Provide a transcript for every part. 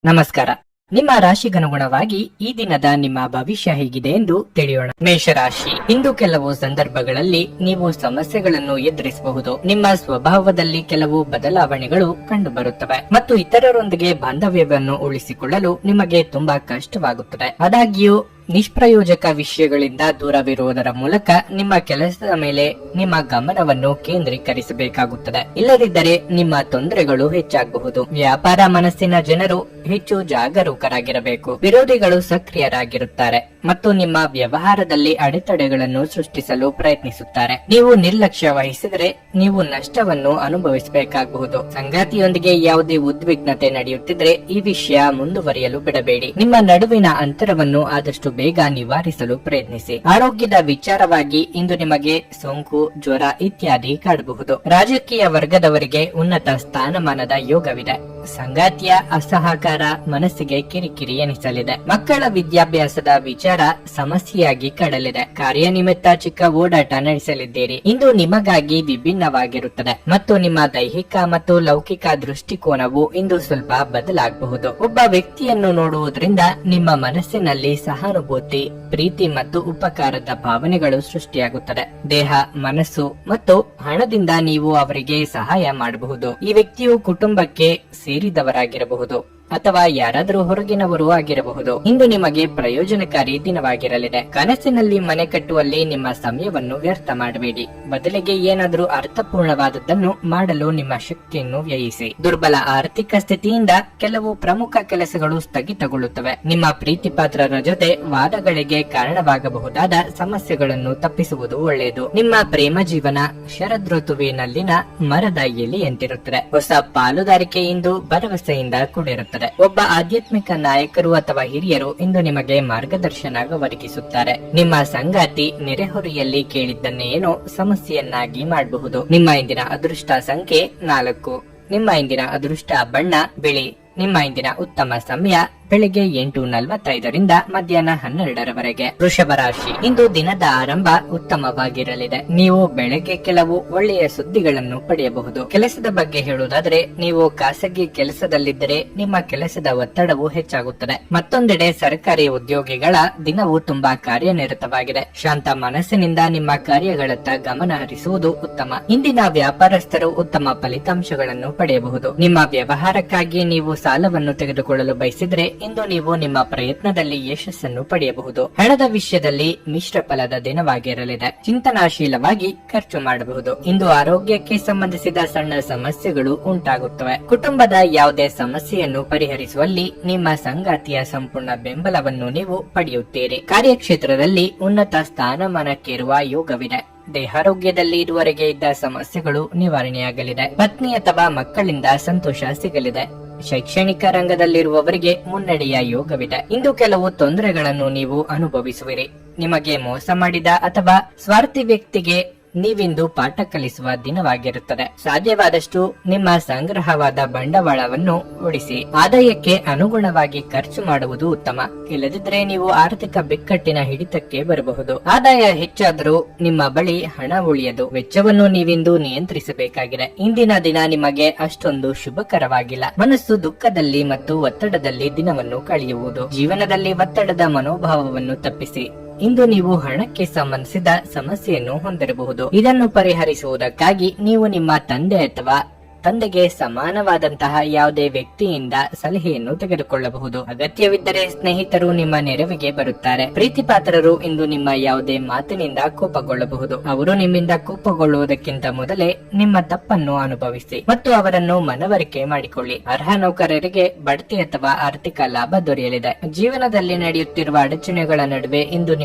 ನಮಸ್ಕಾರ. ನಿಮ್ಮ ರಾಶಿಗನುಗುಣವಾಗಿ ಈ ದಿನದ ನಿಮ್ಮ ಭವಿಷ್ಯ ಹೇಗಿದೆ ಎಂದು ತಿಳಿಯೋಣ. ಮೇಷರಾಶಿ. ಇಂದು ಕೆಲವು ಸಂದರ್ಭಗಳಲ್ಲಿ ನೀವು ಸಮಸ್ಯೆಗಳನ್ನು ಎದುರಿಸಬಹುದು. ನಿಮ್ಮ ಸ್ವಭಾವದಲ್ಲಿ ಕೆಲವು ಬದಲಾವಣೆಗಳು ಕಂಡುಬರುತ್ತವೆ ಮತ್ತು ಇತರರೊಂದಿಗೆ ಬಾಂಧವ್ಯವನ್ನು ಉಳಿಸಿಕೊಳ್ಳಲು ನಿಮಗೆ ತುಂಬಾ ಕಷ್ಟವಾಗುತ್ತದೆ. ಆದಾಗ್ಯೂ ನಿಷ್ಪ್ರಯೋಜಕ ವಿಷಯಗಳಿಂದ ದೂರವಿರುವುದರ ಮೂಲಕ ನಿಮ್ಮ ಕೆಲಸದ ಮೇಲೆ ನಿಮ್ಮ ಗಮನವನ್ನು ಕೇಂದ್ರೀಕರಿಸಬೇಕಾಗುತ್ತದೆ. ಇಲ್ಲದಿದ್ದರೆ ನಿಮ್ಮ ತೊಂದರೆಗಳು ಹೆಚ್ಚಾಗಬಹುದು. ವ್ಯಾಪಾರ ಮನಸ್ಸಿನ ಜನರು ಹೆಚ್ಚು ಜಾಗರೂಕರಾಗಿರಬೇಕು. ವಿರೋಧಿಗಳು ಸಕ್ರಿಯರಾಗಿರುತ್ತಾರೆ ಮತ್ತು ನಿಮ್ಮ ವ್ಯವಹಾರದಲ್ಲಿ ಅಡೆತಡೆಗಳನ್ನು ಸೃಷ್ಟಿಸಲು ಪ್ರಯತ್ನಿಸುತ್ತಾರೆ. ನೀವು ನಿರ್ಲಕ್ಷ್ಯ ವಹಿಸಿದರೆ ನೀವು ನಷ್ಟವನ್ನು ಅನುಭವಿಸಬೇಕಾಗಬಹುದು. ಸಂಗಾತಿಯೊಂದಿಗೆ ಯಾವುದೇ ಉದ್ವಿಗ್ನತೆ ನಡೆಯುತ್ತಿದ್ರೆ ಈ ವಿಷಯ ಮುಂದುವರಿಯಲು ಬಿಡಬೇಡಿ. ನಿಮ್ಮ ನಡುವಿನ ಅಂತರವನ್ನು ಆದಷ್ಟು ಬೇಗ ನಿವಾರಿಸಲು ಪ್ರಯತ್ನಿಸಿ. ಆರೋಗ್ಯದ ವಿಚಾರವಾಗಿ ಇಂದು ನಿಮಗೆ ಸೋಂಕು, ಜ್ವರ ಇತ್ಯಾದಿ ಕಾಡಬಹುದು. ರಾಜಕೀಯ ವರ್ಗದವರಿಗೆ ಉನ್ನತ ಸ್ಥಾನಮಾನದ ಯೋಗವಿದೆ. ಸಂಗಾತಿಯ ಅಸಹಕಾರ ಮನಸ್ಸಿಗೆ ಕಿರಿಕಿರಿ ಎನಿಸಲಿದೆ. ಮಕ್ಕಳ ವಿದ್ಯಾಭ್ಯಾಸದ ವಿಚಾರ ಸಮಸ್ಯೆಯಾಗಿ ಕಾಡಲಿದೆ. ಕಾರ್ಯನಿಮಿತ್ತ ಚಿಕ್ಕ ಓಡಾಟ ನಡೆಸಲಿದ್ದೀರಿ. ಇಂದು ನಿಮಗಾಗಿ ವಿಭಿನ್ನವಾಗಿರುತ್ತದೆ ಮತ್ತು ನಿಮ್ಮ ದೈಹಿಕ ಮತ್ತು ಲೌಕಿಕ ದೃಷ್ಟಿಕೋನವು ಇಂದು ಸ್ವಲ್ಪ ಬದಲಾಗಬಹುದು. ಒಬ್ಬ ವ್ಯಕ್ತಿಯನ್ನು ನೋಡುವುದರಿಂದ ನಿಮ್ಮ ಮನಸ್ಸಿನಲ್ಲಿ ಸಹಾನುಭೂತಿ, ಪ್ರೀತಿ ಮತ್ತು ಉಪಕಾರದ ಭಾವನೆಗಳು ಸೃಷ್ಟಿಯಾಗುತ್ತದೆ. ದೇಹ, ಮನಸ್ಸು ಮತ್ತು ಹಣದಿಂದ ನೀವು ಅವರಿಗೆ ಸಹಾಯ ಮಾಡಬಹುದು. ಈ ವ್ಯಕ್ತಿಯು ಕುಟುಂಬಕ್ಕೆ ಸೇರಿದವರಾಗಿರಬಹುದು ಅಥವಾ ಯಾರಾದರೂ ಹೊರಗಿನವರು ಆಗಿರಬಹುದು. ಇಂದು ನಿಮಗೆ ಪ್ರಯೋಜನಕಾರಿ ದಿನವಾಗಿರಲಿದೆ. ಕನಸಿನಲ್ಲಿ ಮನೆ ಕಟ್ಟುವಲ್ಲಿ ನಿಮ್ಮ ಸಮಯವನ್ನು ವ್ಯರ್ಥ ಮಾಡಬೇಡಿ. ಬದಲಿಗೆ ಏನಾದರೂ ಅರ್ಥಪೂರ್ಣವಾದದ್ದನ್ನು ಮಾಡಲು ನಿಮ್ಮ ಶಕ್ತಿಯನ್ನು ವ್ಯಯಿಸಿ. ದುರ್ಬಲ ಆರ್ಥಿಕ ಸ್ಥಿತಿಯಿಂದ ಕೆಲವು ಪ್ರಮುಖ ಕೆಲಸಗಳು ಸ್ಥಗಿತಗೊಳ್ಳುತ್ತವೆ. ನಿಮ್ಮ ಪ್ರೀತಿ ಪಾತ್ರರ ಜೊತೆ ವಾದಗಳಿಗೆ ಕಾರಣವಾಗಬಹುದಾದ ಸಮಸ್ಯೆಗಳನ್ನು ತಪ್ಪಿಸುವುದು ಒಳ್ಳೆಯದು. ನಿಮ್ಮ ಪ್ರೇಮ ಜೀವನ ಶರದೃತುವಿನಲ್ಲಿನ ಮರದ ಎಲೆಯಂತಿರುತ್ತದೆ. ಹೊಸ ಪಾಲುದಾರಿಕೆ ಇಂದು ಭರವಸೆಯಿಂದ ಕೂಡಿರುತ್ತದೆ. ಒಬ್ಬ ಆಧ್ಯಾತ್ಮಿಕ ನಾಯಕರು ಅಥವಾ ಹಿರಿಯರು ಇಂದು ನಿಮಗೆ ಮಾರ್ಗದರ್ಶನ ಒದಗಿಸುತ್ತಾರೆ. ನಿಮ್ಮ ಸಂಗಾತಿ ನೆರೆಹೊರೆಯಲ್ಲಿ ಕೇಳಿದ್ದನ್ನೇ ಏನೋ ಸಮಸ್ಯೆಯನ್ನಾಗಿ ಮಾಡಬಹುದು. ನಿಮ್ಮ ಇಂದಿನ ಅದೃಷ್ಟ ಸಂಖ್ಯೆ 4. ನಿಮ್ಮ ಇಂದಿನ ಅದೃಷ್ಟ ಬಣ್ಣ ಬಿಳಿ. ನಿಮ್ಮ ಇಂದಿನ ಉತ್ತಮ ಸಮಯ ಬೆಳಿಗ್ಗೆ 8:45ರಿಂದ ಮಧ್ಯಾಹ್ನ 12ರವರೆಗೆ. ವೃಷಭ ರಾಶಿ. ಇಂದು ದಿನದ ಆರಂಭ ಉತ್ತಮವಾಗಿರಲಿದೆ. ನೀವು ಬೆಳಗ್ಗೆ ಕೆಲವು ಒಳ್ಳೆಯ ಸುದ್ದಿಗಳನ್ನು ಪಡೆಯಬಹುದು. ಕೆಲಸದ ಬಗ್ಗೆ ಹೇಳುವುದಾದರೆ ನೀವು ಖಾಸಗಿ ಕೆಲಸದಲ್ಲಿದ್ದರೆ ನಿಮ್ಮ ಕೆಲಸದ ಒತ್ತಡವು ಹೆಚ್ಚಾಗುತ್ತದೆ. ಮತ್ತೊಂದೆಡೆ ಸರ್ಕಾರಿ ಉದ್ಯೋಗಿಗಳ ದಿನವು ತುಂಬಾ ಕಾರ್ಯನಿರತವಾಗಿದೆ. ಶಾಂತ ಮನಸ್ಸಿನಿಂದ ನಿಮ್ಮ ಕಾರ್ಯಗಳತ್ತ ಗಮನ ಹರಿಸುವುದು ಉತ್ತಮ. ಇಂದಿನ ವ್ಯಾಪಾರಸ್ಥರು ಉತ್ತಮ ಫಲಿತಾಂಶಗಳನ್ನು ಪಡೆಯಬಹುದು. ನಿಮ್ಮ ವ್ಯವಹಾರಕ್ಕಾಗಿ ನೀವು ಸಾಲವನ್ನು ತೆಗೆದುಕೊಳ್ಳಲು ಬಯಸಿದ್ರೆ ಇಂದು ನೀವು ನಿಮ್ಮ ಪ್ರಯತ್ನದಲ್ಲಿ ಯಶಸ್ಸನ್ನು ಪಡೆಯಬಹುದು. ಹಣದ ವಿಷಯದಲ್ಲಿ ಮಿಶ್ರ ಫಲದ ದಿನವಾಗಿರಲಿದೆ. ಚಿಂತನಾಶೀಲವಾಗಿ ಖರ್ಚು ಮಾಡಬಹುದು. ಇಂದು ಆರೋಗ್ಯಕ್ಕೆ ಸಂಬಂಧಿಸಿದ ಸಣ್ಣ ಸಮಸ್ಯೆಗಳು ಉಂಟಾಗುತ್ತವೆ. ಕುಟುಂಬದ ಯಾವುದೇ ಸಮಸ್ಯೆಯನ್ನು ಪರಿಹರಿಸುವಲ್ಲಿ ನಿಮ್ಮ ಸಂಗಾತಿಯ ಸಂಪೂರ್ಣ ಬೆಂಬಲವನ್ನು ನೀವು ಪಡೆಯುತ್ತೀರಿ. ಕಾರ್ಯಕ್ಷೇತ್ರದಲ್ಲಿ ಉನ್ನತ ಸ್ಥಾನಮಾನಕ್ಕೇರುವ ಯೋಗವಿದೆ. ದೇಹಾರೋಗ್ಯದಲ್ಲಿ ಇದುವರೆಗೆ ಇದ್ದ ಸಮಸ್ಯೆಗಳು ನಿವಾರಣೆಯಾಗಲಿದೆ. ಪತ್ನಿ ಅಥವಾ ಮಕ್ಕಳಿಂದ ಸಂತೋಷ ಸಿಗಲಿದೆ. ಶೈಕ್ಷಣಿಕ ರಂಗದಲ್ಲಿರುವವರಿಗೆ ಮುನ್ನಡೆಯ ಯೋಗವಿದೆ. ಇಂದು ಕೆಲವು ತೊಂದರೆಗಳನ್ನು ನೀವು ಅನುಭವಿಸುವಿರಿ. ನಿಮಗೆ ಮೋಸ ಮಾಡಿದ ಅಥವಾ ಸ್ವಾರ್ಥಿ ವ್ಯಕ್ತಿಗೆ ನೀವಿಂದು ಪಾಠ ಕಲಿಸುವ ದಿನವಾಗಿರುತ್ತದೆ. ಸಾಧ್ಯವಾದಷ್ಟು ನಿಮ್ಮ ಸಂಗ್ರಹವಾದ ಬಂಡವಾಳವನ್ನು ಉಳಿಸಿ. ಆದಾಯಕ್ಕೆ ಅನುಗುಣವಾಗಿ ಖರ್ಚು ಮಾಡುವುದು ಉತ್ತಮ. ಇಲ್ಲದಿದ್ದರೆ ನೀವು ಆರ್ಥಿಕ ಬಿಕ್ಕಟ್ಟಿನ ಹಿಡಿತಕ್ಕೆ ಬರಬಹುದು. ಆದಾಯ ಹೆಚ್ಚಾದರೂ ನಿಮ್ಮ ಬಳಿ ಹಣ ಉಳಿಯದು. ವೆಚ್ಚವನ್ನು ನೀವಿಂದು ನಿಯಂತ್ರಿಸಬೇಕಾಗಿದೆ. ಇಂದಿನ ದಿನ ನಿಮಗೆ ಅಷ್ಟೊಂದು ಶುಭಕರವಾಗಿಲ್ಲ. ಮನಸ್ಸು ದುಃಖದಲ್ಲಿ ಮತ್ತು ಒತ್ತಡದಲ್ಲಿ ದಿನವನ್ನು ಕಳೆಯುವುದು. ಜೀವನದಲ್ಲಿ ಒತ್ತಡದ ಮನೋಭಾವವನ್ನು ತಪ್ಪಿಸಿ. ಇಂದು ನೀವು ಹಣಕ್ಕೆ ಸಂಬಂಧಿಸಿದ ಸಮಸ್ಯೆಯನ್ನು ಹೊಂದಿರಬಹುದು. ಇದನ್ನು ಪರಿಹರಿಸುವುದಕ್ಕಾಗಿ ನೀವು ನಿಮ್ಮ ತಂದೆ ಅಥವಾ ತಂದೆಗೆ ಸಮಾನವಾದಂತಹ ಯಾವುದೇ ವ್ಯಕ್ತಿಯಿಂದ ಸಲಹೆಯನ್ನು ತೆಗೆದುಕೊಳ್ಳಬಹುದು. ಅಗತ್ಯವಿದ್ದರೆ ಸ್ನೇಹಿತರು ನಿಮ್ಮ ನೆರವಿಗೆ ಬರುತ್ತಾರೆ. ಪ್ರೀತಿ ಪಾತ್ರರು ಇಂದು ನಿಮ್ಮ ಯಾವುದೇ ಮಾತಿನಿಂದ ಕೋಪಗೊಳ್ಳಬಹುದು. ಅವರು ನಿಮ್ಮಿಂದ ಕೋಪಗೊಳ್ಳುವುದಕ್ಕಿಂತ ಮೊದಲೇ ನಿಮ್ಮ ತಪ್ಪನ್ನು ಅನುಭವಿಸಿ ಮತ್ತು ಅವರನ್ನು ಮನವರಿಕೆ ಮಾಡಿಕೊಳ್ಳಿ. ಅರ್ಹ ನೌಕರರಿಗೆ ಬಡ್ತಿ ಅಥವಾ ಆರ್ಥಿಕ ಲಾಭ ದೊರೆಯಲಿದೆ. ಜೀವನದಲ್ಲಿ ನಡೆಯುತ್ತಿರುವ ಅಡಚಣೆಗಳ ನಡುವೆ ಇಂದು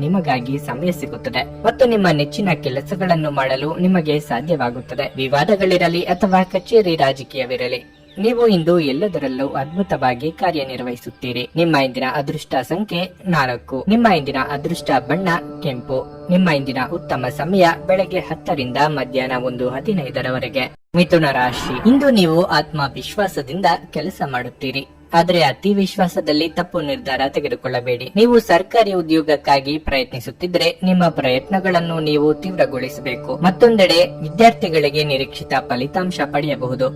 ನಿಮಗಾಗಿ ಸಮಯ ಸಿಗುತ್ತದೆ ಮತ್ತು ನಿಮ್ಮ ನೆಚ್ಚಿನ ಕೆಲಸಗಳನ್ನು ಮಾಡಲು ನಿಮಗೆ ಸಾಧ್ಯವಾಗುತ್ತದೆ. ವಿವಾದಗಳಿರಲಿ ಅಥವಾ ಕಚೇರಿ ರಾಜಕೀಯವಿರಲಿ, ನೀವು ಇಂದು ಎಲ್ಲದರಲ್ಲೂ ಅದ್ಭುತವಾಗಿ ಕಾರ್ಯನಿರ್ವಹಿಸುತ್ತೀರಿ. ನಿಮ್ಮ ಇಂದಿನ ಅದೃಷ್ಟ ಸಂಖ್ಯೆ 4. ನಿಮ್ಮ ಇಂದಿನ ಅದೃಷ್ಟ ಬಣ್ಣ ಕೆಂಪು. ನಿಮ್ಮ ಇಂದಿನ ಉತ್ತಮ ಸಮಯ ಬೆಳಗ್ಗೆ 10ರಿಂದ ಮಧ್ಯಾಹ್ನ 1:15ರವರೆಗೆ. ಮಿಥುನ ರಾಶಿ. ಇಂದು ನೀವು ಆತ್ಮವಿಶ್ವಾಸದಿಂದ ಕೆಲಸ ಮಾಡುತ್ತೀರಿ. ಆದರೆ ಅತಿ ವಿಶ್ವಾಸದಲ್ಲಿ ತಪ್ಪು ನಿರ್ಧಾರ ತೆಗೆದುಕೊಳ್ಳಬೇಡಿ. ನೀವು ಸರ್ಕಾರಿ ಉದ್ಯೋಗಕ್ಕಾಗಿ ಪ್ರಯತ್ನಿಸುತ್ತಿದ್ರೆ ನಿಮ್ಮ ಪ್ರಯತ್ನಗಳನ್ನು ನೀವು ತೀವ್ರಗೊಳಿಸಬೇಕು. ಮತ್ತೊಂದೆಡೆ ವಿದ್ಯಾರ್ಥಿಗಳಿಗೆ ನಿರೀಕ್ಷಿತ ಫಲಿತಾಂಶ ಪಡೆಯಬಹುದು.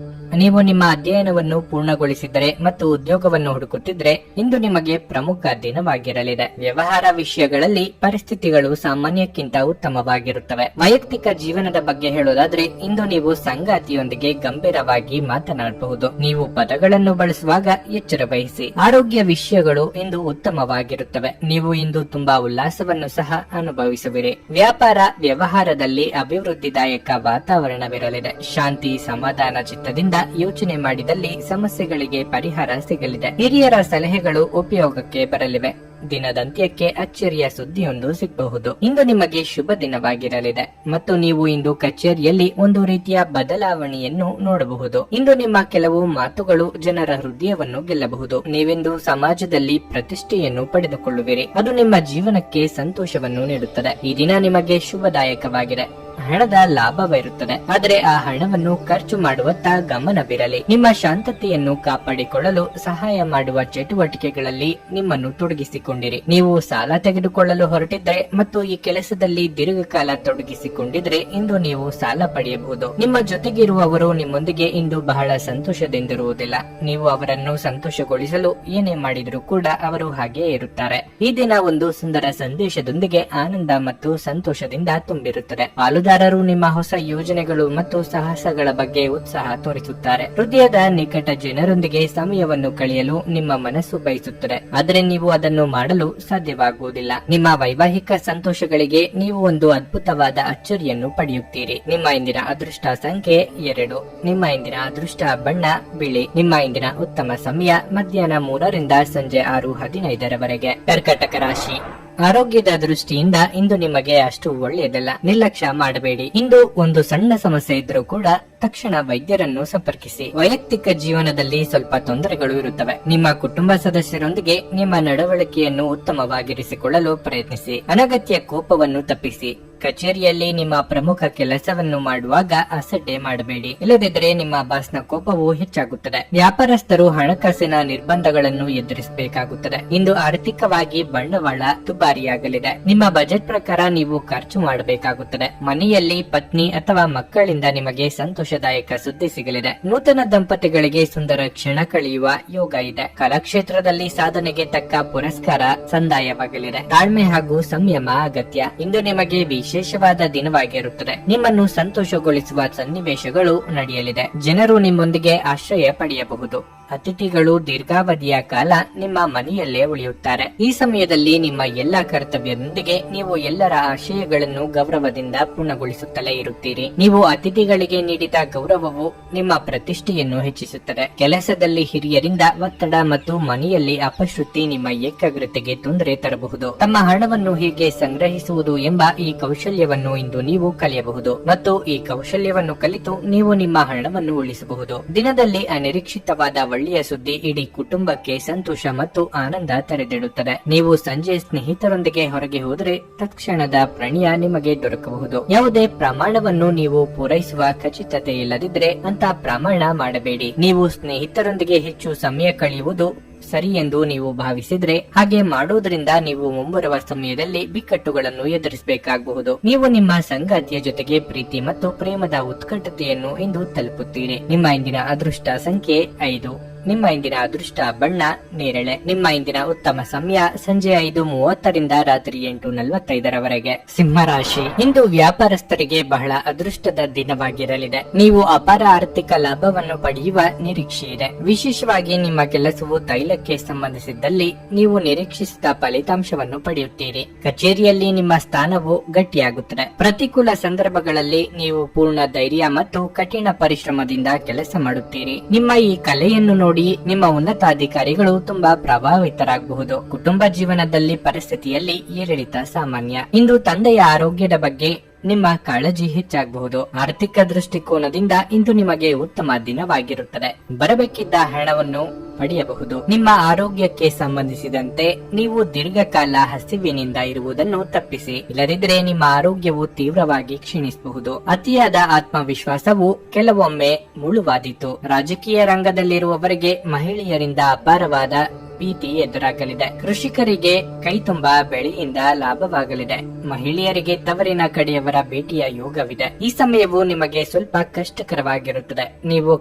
ನೀವು ನಿಮ್ಮ ಅಧ್ಯಯನವನ್ನು ಪೂರ್ಣಗೊಳಿಸಿದರೆ ಮತ್ತು ಉದ್ಯೋಗವನ್ನು ಹುಡುಕುತ್ತಿದ್ರೆ ಇಂದು ನಿಮಗೆ ಪ್ರಮುಖ ದಿನವಾಗಿರಲಿದೆ. ವ್ಯವಹಾರ ವಿಷಯಗಳಲ್ಲಿ ಪರಿಸ್ಥಿತಿಗಳು ಸಾಮಾನ್ಯಕ್ಕಿಂತ ಉತ್ತಮವಾಗಿರುತ್ತವೆ. ವೈಯಕ್ತಿಕ ಜೀವನದ ಬಗ್ಗೆ ಹೇಳೋದಾದ್ರೆ ಇಂದು ನೀವು ಸಂಗಾತಿಯೊಂದಿಗೆ ಗಂಭೀರವಾಗಿ ಮಾತನಾಡಬಹುದು. ನೀವು ಪದಗಳನ್ನು ಬಳಸುವಾಗ ಎಚ್ಚರ ವಹಿಸಿ. ಆರೋಗ್ಯ ವಿಷಯಗಳು ಇಂದು ಉತ್ತಮವಾಗಿರುತ್ತವೆ. ನೀವು ಇಂದು ತುಂಬಾ ಉಲ್ಲಾಸವನ್ನು ಸಹ ಅನುಭವಿಸುವಿರಿ. ವ್ಯಾಪಾರ ವ್ಯವಹಾರದಲ್ಲಿ ಅಭಿವೃದ್ಧಿದಾಯಕ ವಾತಾವರಣವಿರಲಿದೆ. ಶಾಂತಿ ಸಮಾಧಾನ ಚಿತ್ತದಿಂದ ಯೋಚನೆ ಮಾಡಿದಲ್ಲಿ ಸಮಸ್ಯೆಗಳಿಗೆ ಪರಿಹಾರ ಸಿಗಲಿದೆ. ಹಿರಿಯರ ಸಲಹೆಗಳು ಉಪಯೋಗಕ್ಕೆ ಬರಲಿವೆ. ದಿನದಂತ್ಯಕ್ಕೆ ಅಚ್ಚರಿಯ ಸುದ್ದಿಯೊಂದು ಸಿಗಬಹುದು. ಇಂದು ನಿಮಗೆ ಶುಭ ದಿನವಾಗಿರಲಿದೆ ಮತ್ತು ನೀವು ಇಂದು ಕಚೇರಿಯಲ್ಲಿ ಒಂದು ರೀತಿಯ ಬದಲಾವಣೆಯನ್ನು ನೋಡಬಹುದು. ಇಂದು ನಿಮ್ಮ ಕೆಲವು ಮಾತುಗಳು ಜನರ ಹೃದಯವನ್ನು ಗೆಲ್ಲಬಹುದು. ನೀವೆಂದು ಸಮಾಜದಲ್ಲಿ ಪ್ರತಿಷ್ಠೆಯನ್ನು ಪಡೆದುಕೊಳ್ಳುವಿರಿ. ಅದು ನಿಮ್ಮ ಜೀವನಕ್ಕೆ ಸಂತೋಷವನ್ನು ನೀಡುತ್ತದೆ. ಈ ದಿನ ನಿಮಗೆ ಶುಭದಾಯಕವಾಗಿದೆ. ಹಣದ ಲಾಭವಿರುತ್ತದೆ, ಆದರೆ ಆ ಹಣವನ್ನು ಖರ್ಚು ಮಾಡುವತ್ತ ಗಮನವಿರಲಿ. ನಿಮ್ಮ ಶಾಂತತೆಯನ್ನು ಕಾಪಾಡಿಕೊಳ್ಳಲು ಸಹಾಯ ಮಾಡುವ ಚಟುವಟಿಕೆಗಳಲ್ಲಿ ನಿಮ್ಮನ್ನು ತೊಡಗಿಸಿಕೊಂಡಿರಿ. ನೀವು ಸಾಲ ತೆಗೆದುಕೊಳ್ಳಲು ಹೊರಟಿದ್ರೆ ಮತ್ತು ಈ ಕೆಲಸದಲ್ಲಿ ದೀರ್ಘಕಾಲ ತೊಡಗಿಸಿಕೊಂಡಿದ್ರೆ ಇಂದು ನೀವು ಸಾಲ ಪಡೆಯಬಹುದು. ನಿಮ್ಮ ಜೊತೆಗಿರುವವರು ನಿಮ್ಮೊಂದಿಗೆ ಇಂದು ಬಹಳ ಸಂತೋಷದಿಂದಿರುವುದಿಲ್ಲ. ನೀವು ಅವರನ್ನು ಸಂತೋಷಗೊಳಿಸಲು ಏನೇ ಮಾಡಿದರೂ ಕೂಡ ಅವರು ಹಾಗೆಯೇ ಇರುತ್ತಾರೆ. ಈ ದಿನ ಒಂದು ಸುಂದರ ಸಂದೇಶದೊಂದಿಗೆ ಆನಂದ ಮತ್ತು ಸಂತೋಷದಿಂದ ತುಂಬಿರುತ್ತದೆ. ಪಾಲುದಾರರು ನಿಮ್ಮ ಹೊಸ ಯೋಜನೆಗಳು ಮತ್ತು ಸಾಹಸಗಳ ಬಗ್ಗೆ ಉತ್ಸಾಹ ತೋರಿಸುತ್ತಾರೆ. ಹೃದಯದ ನಿಕಟ ಜನರೊಂದಿಗೆ ಸಮಯವನ್ನು ಕಳೆಯಲು ನಿಮ್ಮ ಮನಸ್ಸು ಬಯಸುತ್ತದೆ, ಆದರೆ ನೀವು ಅದನ್ನು ಮಾಡಲು ಸಾಧ್ಯವಾಗುವುದಿಲ್ಲ. ನಿಮ್ಮ ವೈವಾಹಿಕ ಸಂತೋಷಗಳಿಗೆ ನೀವು ಒಂದು ಅದ್ಭುತವಾದ ಅಚ್ಚರಿಯನ್ನು ಪಡೆಯುತ್ತೀರಿ. ನಿಮ್ಮ ಇಂದಿನ ಅದೃಷ್ಟ ಸಂಖ್ಯೆ 2. ನಿಮ್ಮ ಇಂದಿನ ಅದೃಷ್ಟ ಬಣ್ಣ ಬಿಳಿ. ನಿಮ್ಮ ಇಂದಿನ ಉತ್ತಮ ಸಮಯ ಮಧ್ಯಾಹ್ನ 3ರಿಂದ ಸಂಜೆ 6:15 ಕರ್ಕಟಕ ರಾಶಿ. ಆರೋಗ್ಯದ ದೃಷ್ಟಿಯಿಂದ ಇಂದು ನಿಮಗೆ ಅಷ್ಟು ಒಳ್ಳೆಯದಲ್ಲ. ನಿರ್ಲಕ್ಷ್ಯ ಮಾಡಬೇಡಿ. ಇಂದು ಒಂದು ಸಣ್ಣ ಸಮಸ್ಯೆ ಇದ್ರೂ ಕೂಡ ತಕ್ಷಣ ವೈದ್ಯರನ್ನು ಸಂಪರ್ಕಿಸಿ. ವೈಯಕ್ತಿಕ ಜೀವನದಲ್ಲಿ ಸ್ವಲ್ಪ ತೊಂದರೆಗಳು ಇರುತ್ತವೆ. ನಿಮ್ಮ ಕುಟುಂಬ ಸದಸ್ಯರೊಂದಿಗೆ ನಿಮ್ಮ ನಡವಳಿಕೆಯನ್ನು ಉತ್ತಮವಾಗಿರಿಸಿಕೊಳ್ಳಲು ಪ್ರಯತ್ನಿಸಿ. ಅನಗತ್ಯ ಕೋಪವನ್ನು ತಪ್ಪಿಸಿ. ಕಚೇರಿಯಲ್ಲಿ ನಿಮ್ಮ ಪ್ರಮುಖ ಕೆಲಸವನ್ನು ಮಾಡುವಾಗ ಅಸಡ್ಡೆ ಮಾಡಬೇಡಿ, ಇಲ್ಲದಿದ್ದರೆ ನಿಮ್ಮ ಬಾಸ್ನ ಕೋಪವು ಹೆಚ್ಚಾಗುತ್ತದೆ. ವ್ಯಾಪಾರಸ್ಥರು ಹಣಕಾಸಿನ ನಿರ್ಬಂಧಗಳನ್ನು ಎದುರಿಸಬೇಕಾಗುತ್ತದೆ. ಇಂದು ಆರ್ಥಿಕವಾಗಿ ಬಂಡವಾಳ ದುಬಾರಿಯಾಗಲಿದೆ. ನಿಮ್ಮ ಬಜೆಟ್ ಪ್ರಕಾರ ನೀವು ಖರ್ಚು ಮಾಡಬೇಕಾಗುತ್ತದೆ. ಮನೆಯಲ್ಲಿ ಪತ್ನಿ ಅಥವಾ ಮಕ್ಕಳಿಂದ ನಿಮಗೆ ಸಂತೋಷದಾಯಕ ಸುದ್ದಿ ಸಿಗಲಿದೆ. ನೂತನ ದಂಪತಿಗಳಿಗೆ ಸುಂದರ ಕ್ಷಣ ಕಳೆಯುವ ಯೋಗ ಇದೆ. ಕಲಾಕ್ಷೇತ್ರದಲ್ಲಿ ಸಾಧನೆಗೆ ತಕ್ಕ ಪುರಸ್ಕಾರ ಸಂದಾಯವಾಗಲಿದೆ. ತಾಳ್ಮೆ ಹಾಗೂ ಸಂಯಮ ಅಗತ್ಯ. ಇಂದು ನಿಮಗೆ ವಿಶೇಷವಾದ ದಿನವಾಗಿರುತ್ತದೆ. ನಿಮ್ಮನ್ನು ಸಂತೋಷಗೊಳಿಸುವ ಸನ್ನಿವೇಶಗಳು ನಡೆಯಲಿದೆ. ಜನರು ನಿಮ್ಮೊಂದಿಗೆ ಆಶ್ರಯ ಪಡೆಯಬಹುದು. ಅತಿಥಿಗಳು ದೀರ್ಘಾವಧಿಯ ಕಾಲ ನಿಮ್ಮ ಮನೆಯಲ್ಲೇ ಉಳಿಯುತ್ತಾರೆ. ಈ ಸಮಯದಲ್ಲಿ ನಿಮ್ಮ ಎಲ್ಲಾ ಕರ್ತವ್ಯದೊಂದಿಗೆ ನೀವು ಎಲ್ಲರ ಆಶಯಗಳನ್ನು ಗೌರವದಿಂದ ಪೂರ್ಣಗೊಳಿಸುತ್ತಲೇ ಇರುತ್ತೀರಿ. ನೀವು ಅತಿಥಿಗಳಿಗೆ ನೀಡಿದ ಗೌರವವು ನಿಮ್ಮ ಪ್ರತಿಷ್ಠೆಯನ್ನು ಹೆಚ್ಚಿಸುತ್ತದೆ. ಕೆಲಸದಲ್ಲಿ ಹಿರಿಯರಿಂದ ಒತ್ತಡ ಮತ್ತು ಮನೆಯಲ್ಲಿ ಅಪಶ್ರುತಿ ನಿಮ್ಮ ಏಕಾಗ್ರತೆಗೆ ತೊಂದರೆ ತರಬಹುದು. ತಮ್ಮ ಹಣವನ್ನು ಹೇಗೆ ಸಂಗ್ರಹಿಸುವುದು ಎಂಬ ಈ ಕೌಶಲ್ಯವನ್ನು ಇಂದು ನೀವು ಕಲಿಯಬಹುದು ಮತ್ತು ಈ ಕೌಶಲ್ಯವನ್ನು ಕಲಿತು ನೀವು ನಿಮ್ಮ ಹಣವನ್ನು ಉಳಿಸಬಹುದು. ದಿನದಲ್ಲಿ ಅನಿರೀಕ್ಷಿತವಾದ ಒಳ್ಳೆಯ ಸುದ್ದಿ ಇಡೀ ಕುಟುಂಬಕ್ಕೆ ಸಂತೋಷ ಮತ್ತು ಆನಂದ ತೆರೆದಿಡುತ್ತದೆ. ನೀವು ಸಂಜೆ ಸ್ನೇಹಿತರೊಂದಿಗೆ ಹೊರಗೆ ಹೋದರೆ ತಕ್ಷಣದ ಪ್ರಣಯ ನಿಮಗೆ ದೊರಕಬಹುದು. ಯಾವುದೇ ಪ್ರಮಾಣವನ್ನು ನೀವು ಪೂರೈಸುವ ಖಚಿತತೆ ಇಲ್ಲದಿದ್ದರೆ ಅಂತ ಪ್ರಮಾಣ ಮಾಡಬೇಡಿ. ನೀವು ಸ್ನೇಹಿತರೊಂದಿಗೆ ಹೆಚ್ಚು ಸಮಯ ಕಳೆಯುವುದು ಸರಿ ಎಂದು ನೀವು ಭಾವಿಸಿದ್ರೆ ಹಾಗೆ ಮಾಡೋದ್ರಿಂದ ನೀವು ಮುಂಬರುವ ಸಮಯದಲ್ಲಿ ಬಿಕ್ಕಟ್ಟುಗಳನ್ನು ಎದುರಿಸಬೇಕಾಗಬಹುದು. ನೀವು ನಿಮ್ಮ ಸಂಗಾತಿಯ ಜೊತೆಗೆ ಪ್ರೀತಿ ಮತ್ತು ಪ್ರೇಮದ ಉತ್ಕಟತೆಯನ್ನು ಇಂದು ತಲುಪುತ್ತೀರಿ. ನಿಮ್ಮ ಇಂದಿನ ಅದೃಷ್ಟ ಸಂಖ್ಯೆ 5. ನಿಮ್ಮ ಇಂದಿನ ಅದೃಷ್ಟ ಬಣ್ಣ ನೇರಳೆ. ನಿಮ್ಮ ಇಂದಿನ ಉತ್ತಮ ಸಮಯ ಸಂಜೆ 5:30ರಿಂದ ರಾತ್ರಿ 8:45 ಸಿಂಹರಾಶಿ. ಇಂದು ವ್ಯಾಪಾರಸ್ಥರಿಗೆ ಬಹಳ ಅದೃಷ್ಟದ ದಿನವಾಗಿರಲಿದೆ. ನೀವು ಅಪಾರ ಆರ್ಥಿಕ ಲಾಭವನ್ನು ಪಡೆಯುವ ನಿರೀಕ್ಷೆ ಇದೆ. ವಿಶೇಷವಾಗಿ ನಿಮ್ಮ ಕೆಲಸವು ತೈಲಕ್ಕೆ ಸಂಬಂಧಿಸಿದ್ದಲ್ಲಿ ನೀವು ನಿರೀಕ್ಷಿಸಿದ ಫಲಿತಾಂಶವನ್ನು ಪಡೆಯುತ್ತೀರಿ. ಕಚೇರಿಯಲ್ಲಿ ನಿಮ್ಮ ಸ್ಥಾನವು ಗಟ್ಟಿಯಾಗುತ್ತದೆ. ಪ್ರತಿಕೂಲ ಸಂದರ್ಭಗಳಲ್ಲಿ ನೀವು ಪೂರ್ಣ ಧೈರ್ಯ ಮತ್ತು ಕಠಿಣ ಪರಿಶ್ರಮದಿಂದ ಕೆಲಸ ಮಾಡುತ್ತೀರಿ. ನಿಮ್ಮ ಈ ಕಲೆಯನ್ನು ನೋಡಿ ನಿಮ್ಮ ಉನ್ನತಾಧಿಕಾರಿಗಳು ತುಂಬಾ ಪ್ರಭಾವಿತರಾಗಬಹುದು. ಕುಟುಂಬ ಜೀವನದಲ್ಲಿ ಪರಿಸ್ಥಿತಿಯಲ್ಲಿ ಏರಿಳಿತ ಸಾಮಾನ್ಯ. ಇಂದು ತಂದೆಯ ಆರೋಗ್ಯದ ಬಗ್ಗೆ ನಿಮ್ಮ ಕಾಳಜಿ ಹೆಚ್ಚಾಗಬಹುದು. ಆರ್ಥಿಕ ದೃಷ್ಟಿಕೋನದಿಂದ ಇಂದು ನಿಮಗೆ ಉತ್ತಮ ದಿನವಾಗಿರುತ್ತದೆ. ಬರಬೇಕಿದ್ದ ಹಣವನ್ನು ಪಡೆಯಬಹುದು. ನಿಮ್ಮ ಆರೋಗ್ಯಕ್ಕೆ ಸಂಬಂಧಿಸಿದಂತೆ ನೀವು ದೀರ್ಘಕಾಲ ಹಸಿವಿನಿಂದ ಇರುವುದನ್ನು ತಪ್ಪಿಸಿ, ಇಲ್ಲದಿದ್ದರೆ ನಿಮ್ಮ ಆರೋಗ್ಯವು ತೀವ್ರವಾಗಿ ಕ್ಷೀಣಿಸಬಹುದು. ಅತಿಯಾದ ಆತ್ಮವಿಶ್ವಾಸವು ಕೆಲವೊಮ್ಮೆ ಮುಳುವಾದೀತು. ರಾಜಕೀಯ ರಂಗದಲ್ಲಿರುವವರಿಗೆ ಮಹಿಳೆಯರಿಂದ ಅಪಾರವಾದ ಭೀತಿ ಎದುರಾಗಲಿದೆ. ಕೃಷಿಕರಿಗೆ ಕೈ ತುಂಬಾ ಬೆಳೆಯಿಂದ ಲಾಭವಾಗಲಿದೆ. ಮಹಿಳೆಯರಿಗೆ ತವರಿನ ಕಡೆಯವರ ಭೇಟಿಯ ಯೋಗವಿದೆ. ಈ ಸಮಯವು ನಿಮಗೆ ಸ್ವಲ್ಪ ಕಷ್ಟಕರವಾಗಿರುತ್ತದೆ. ನೀವು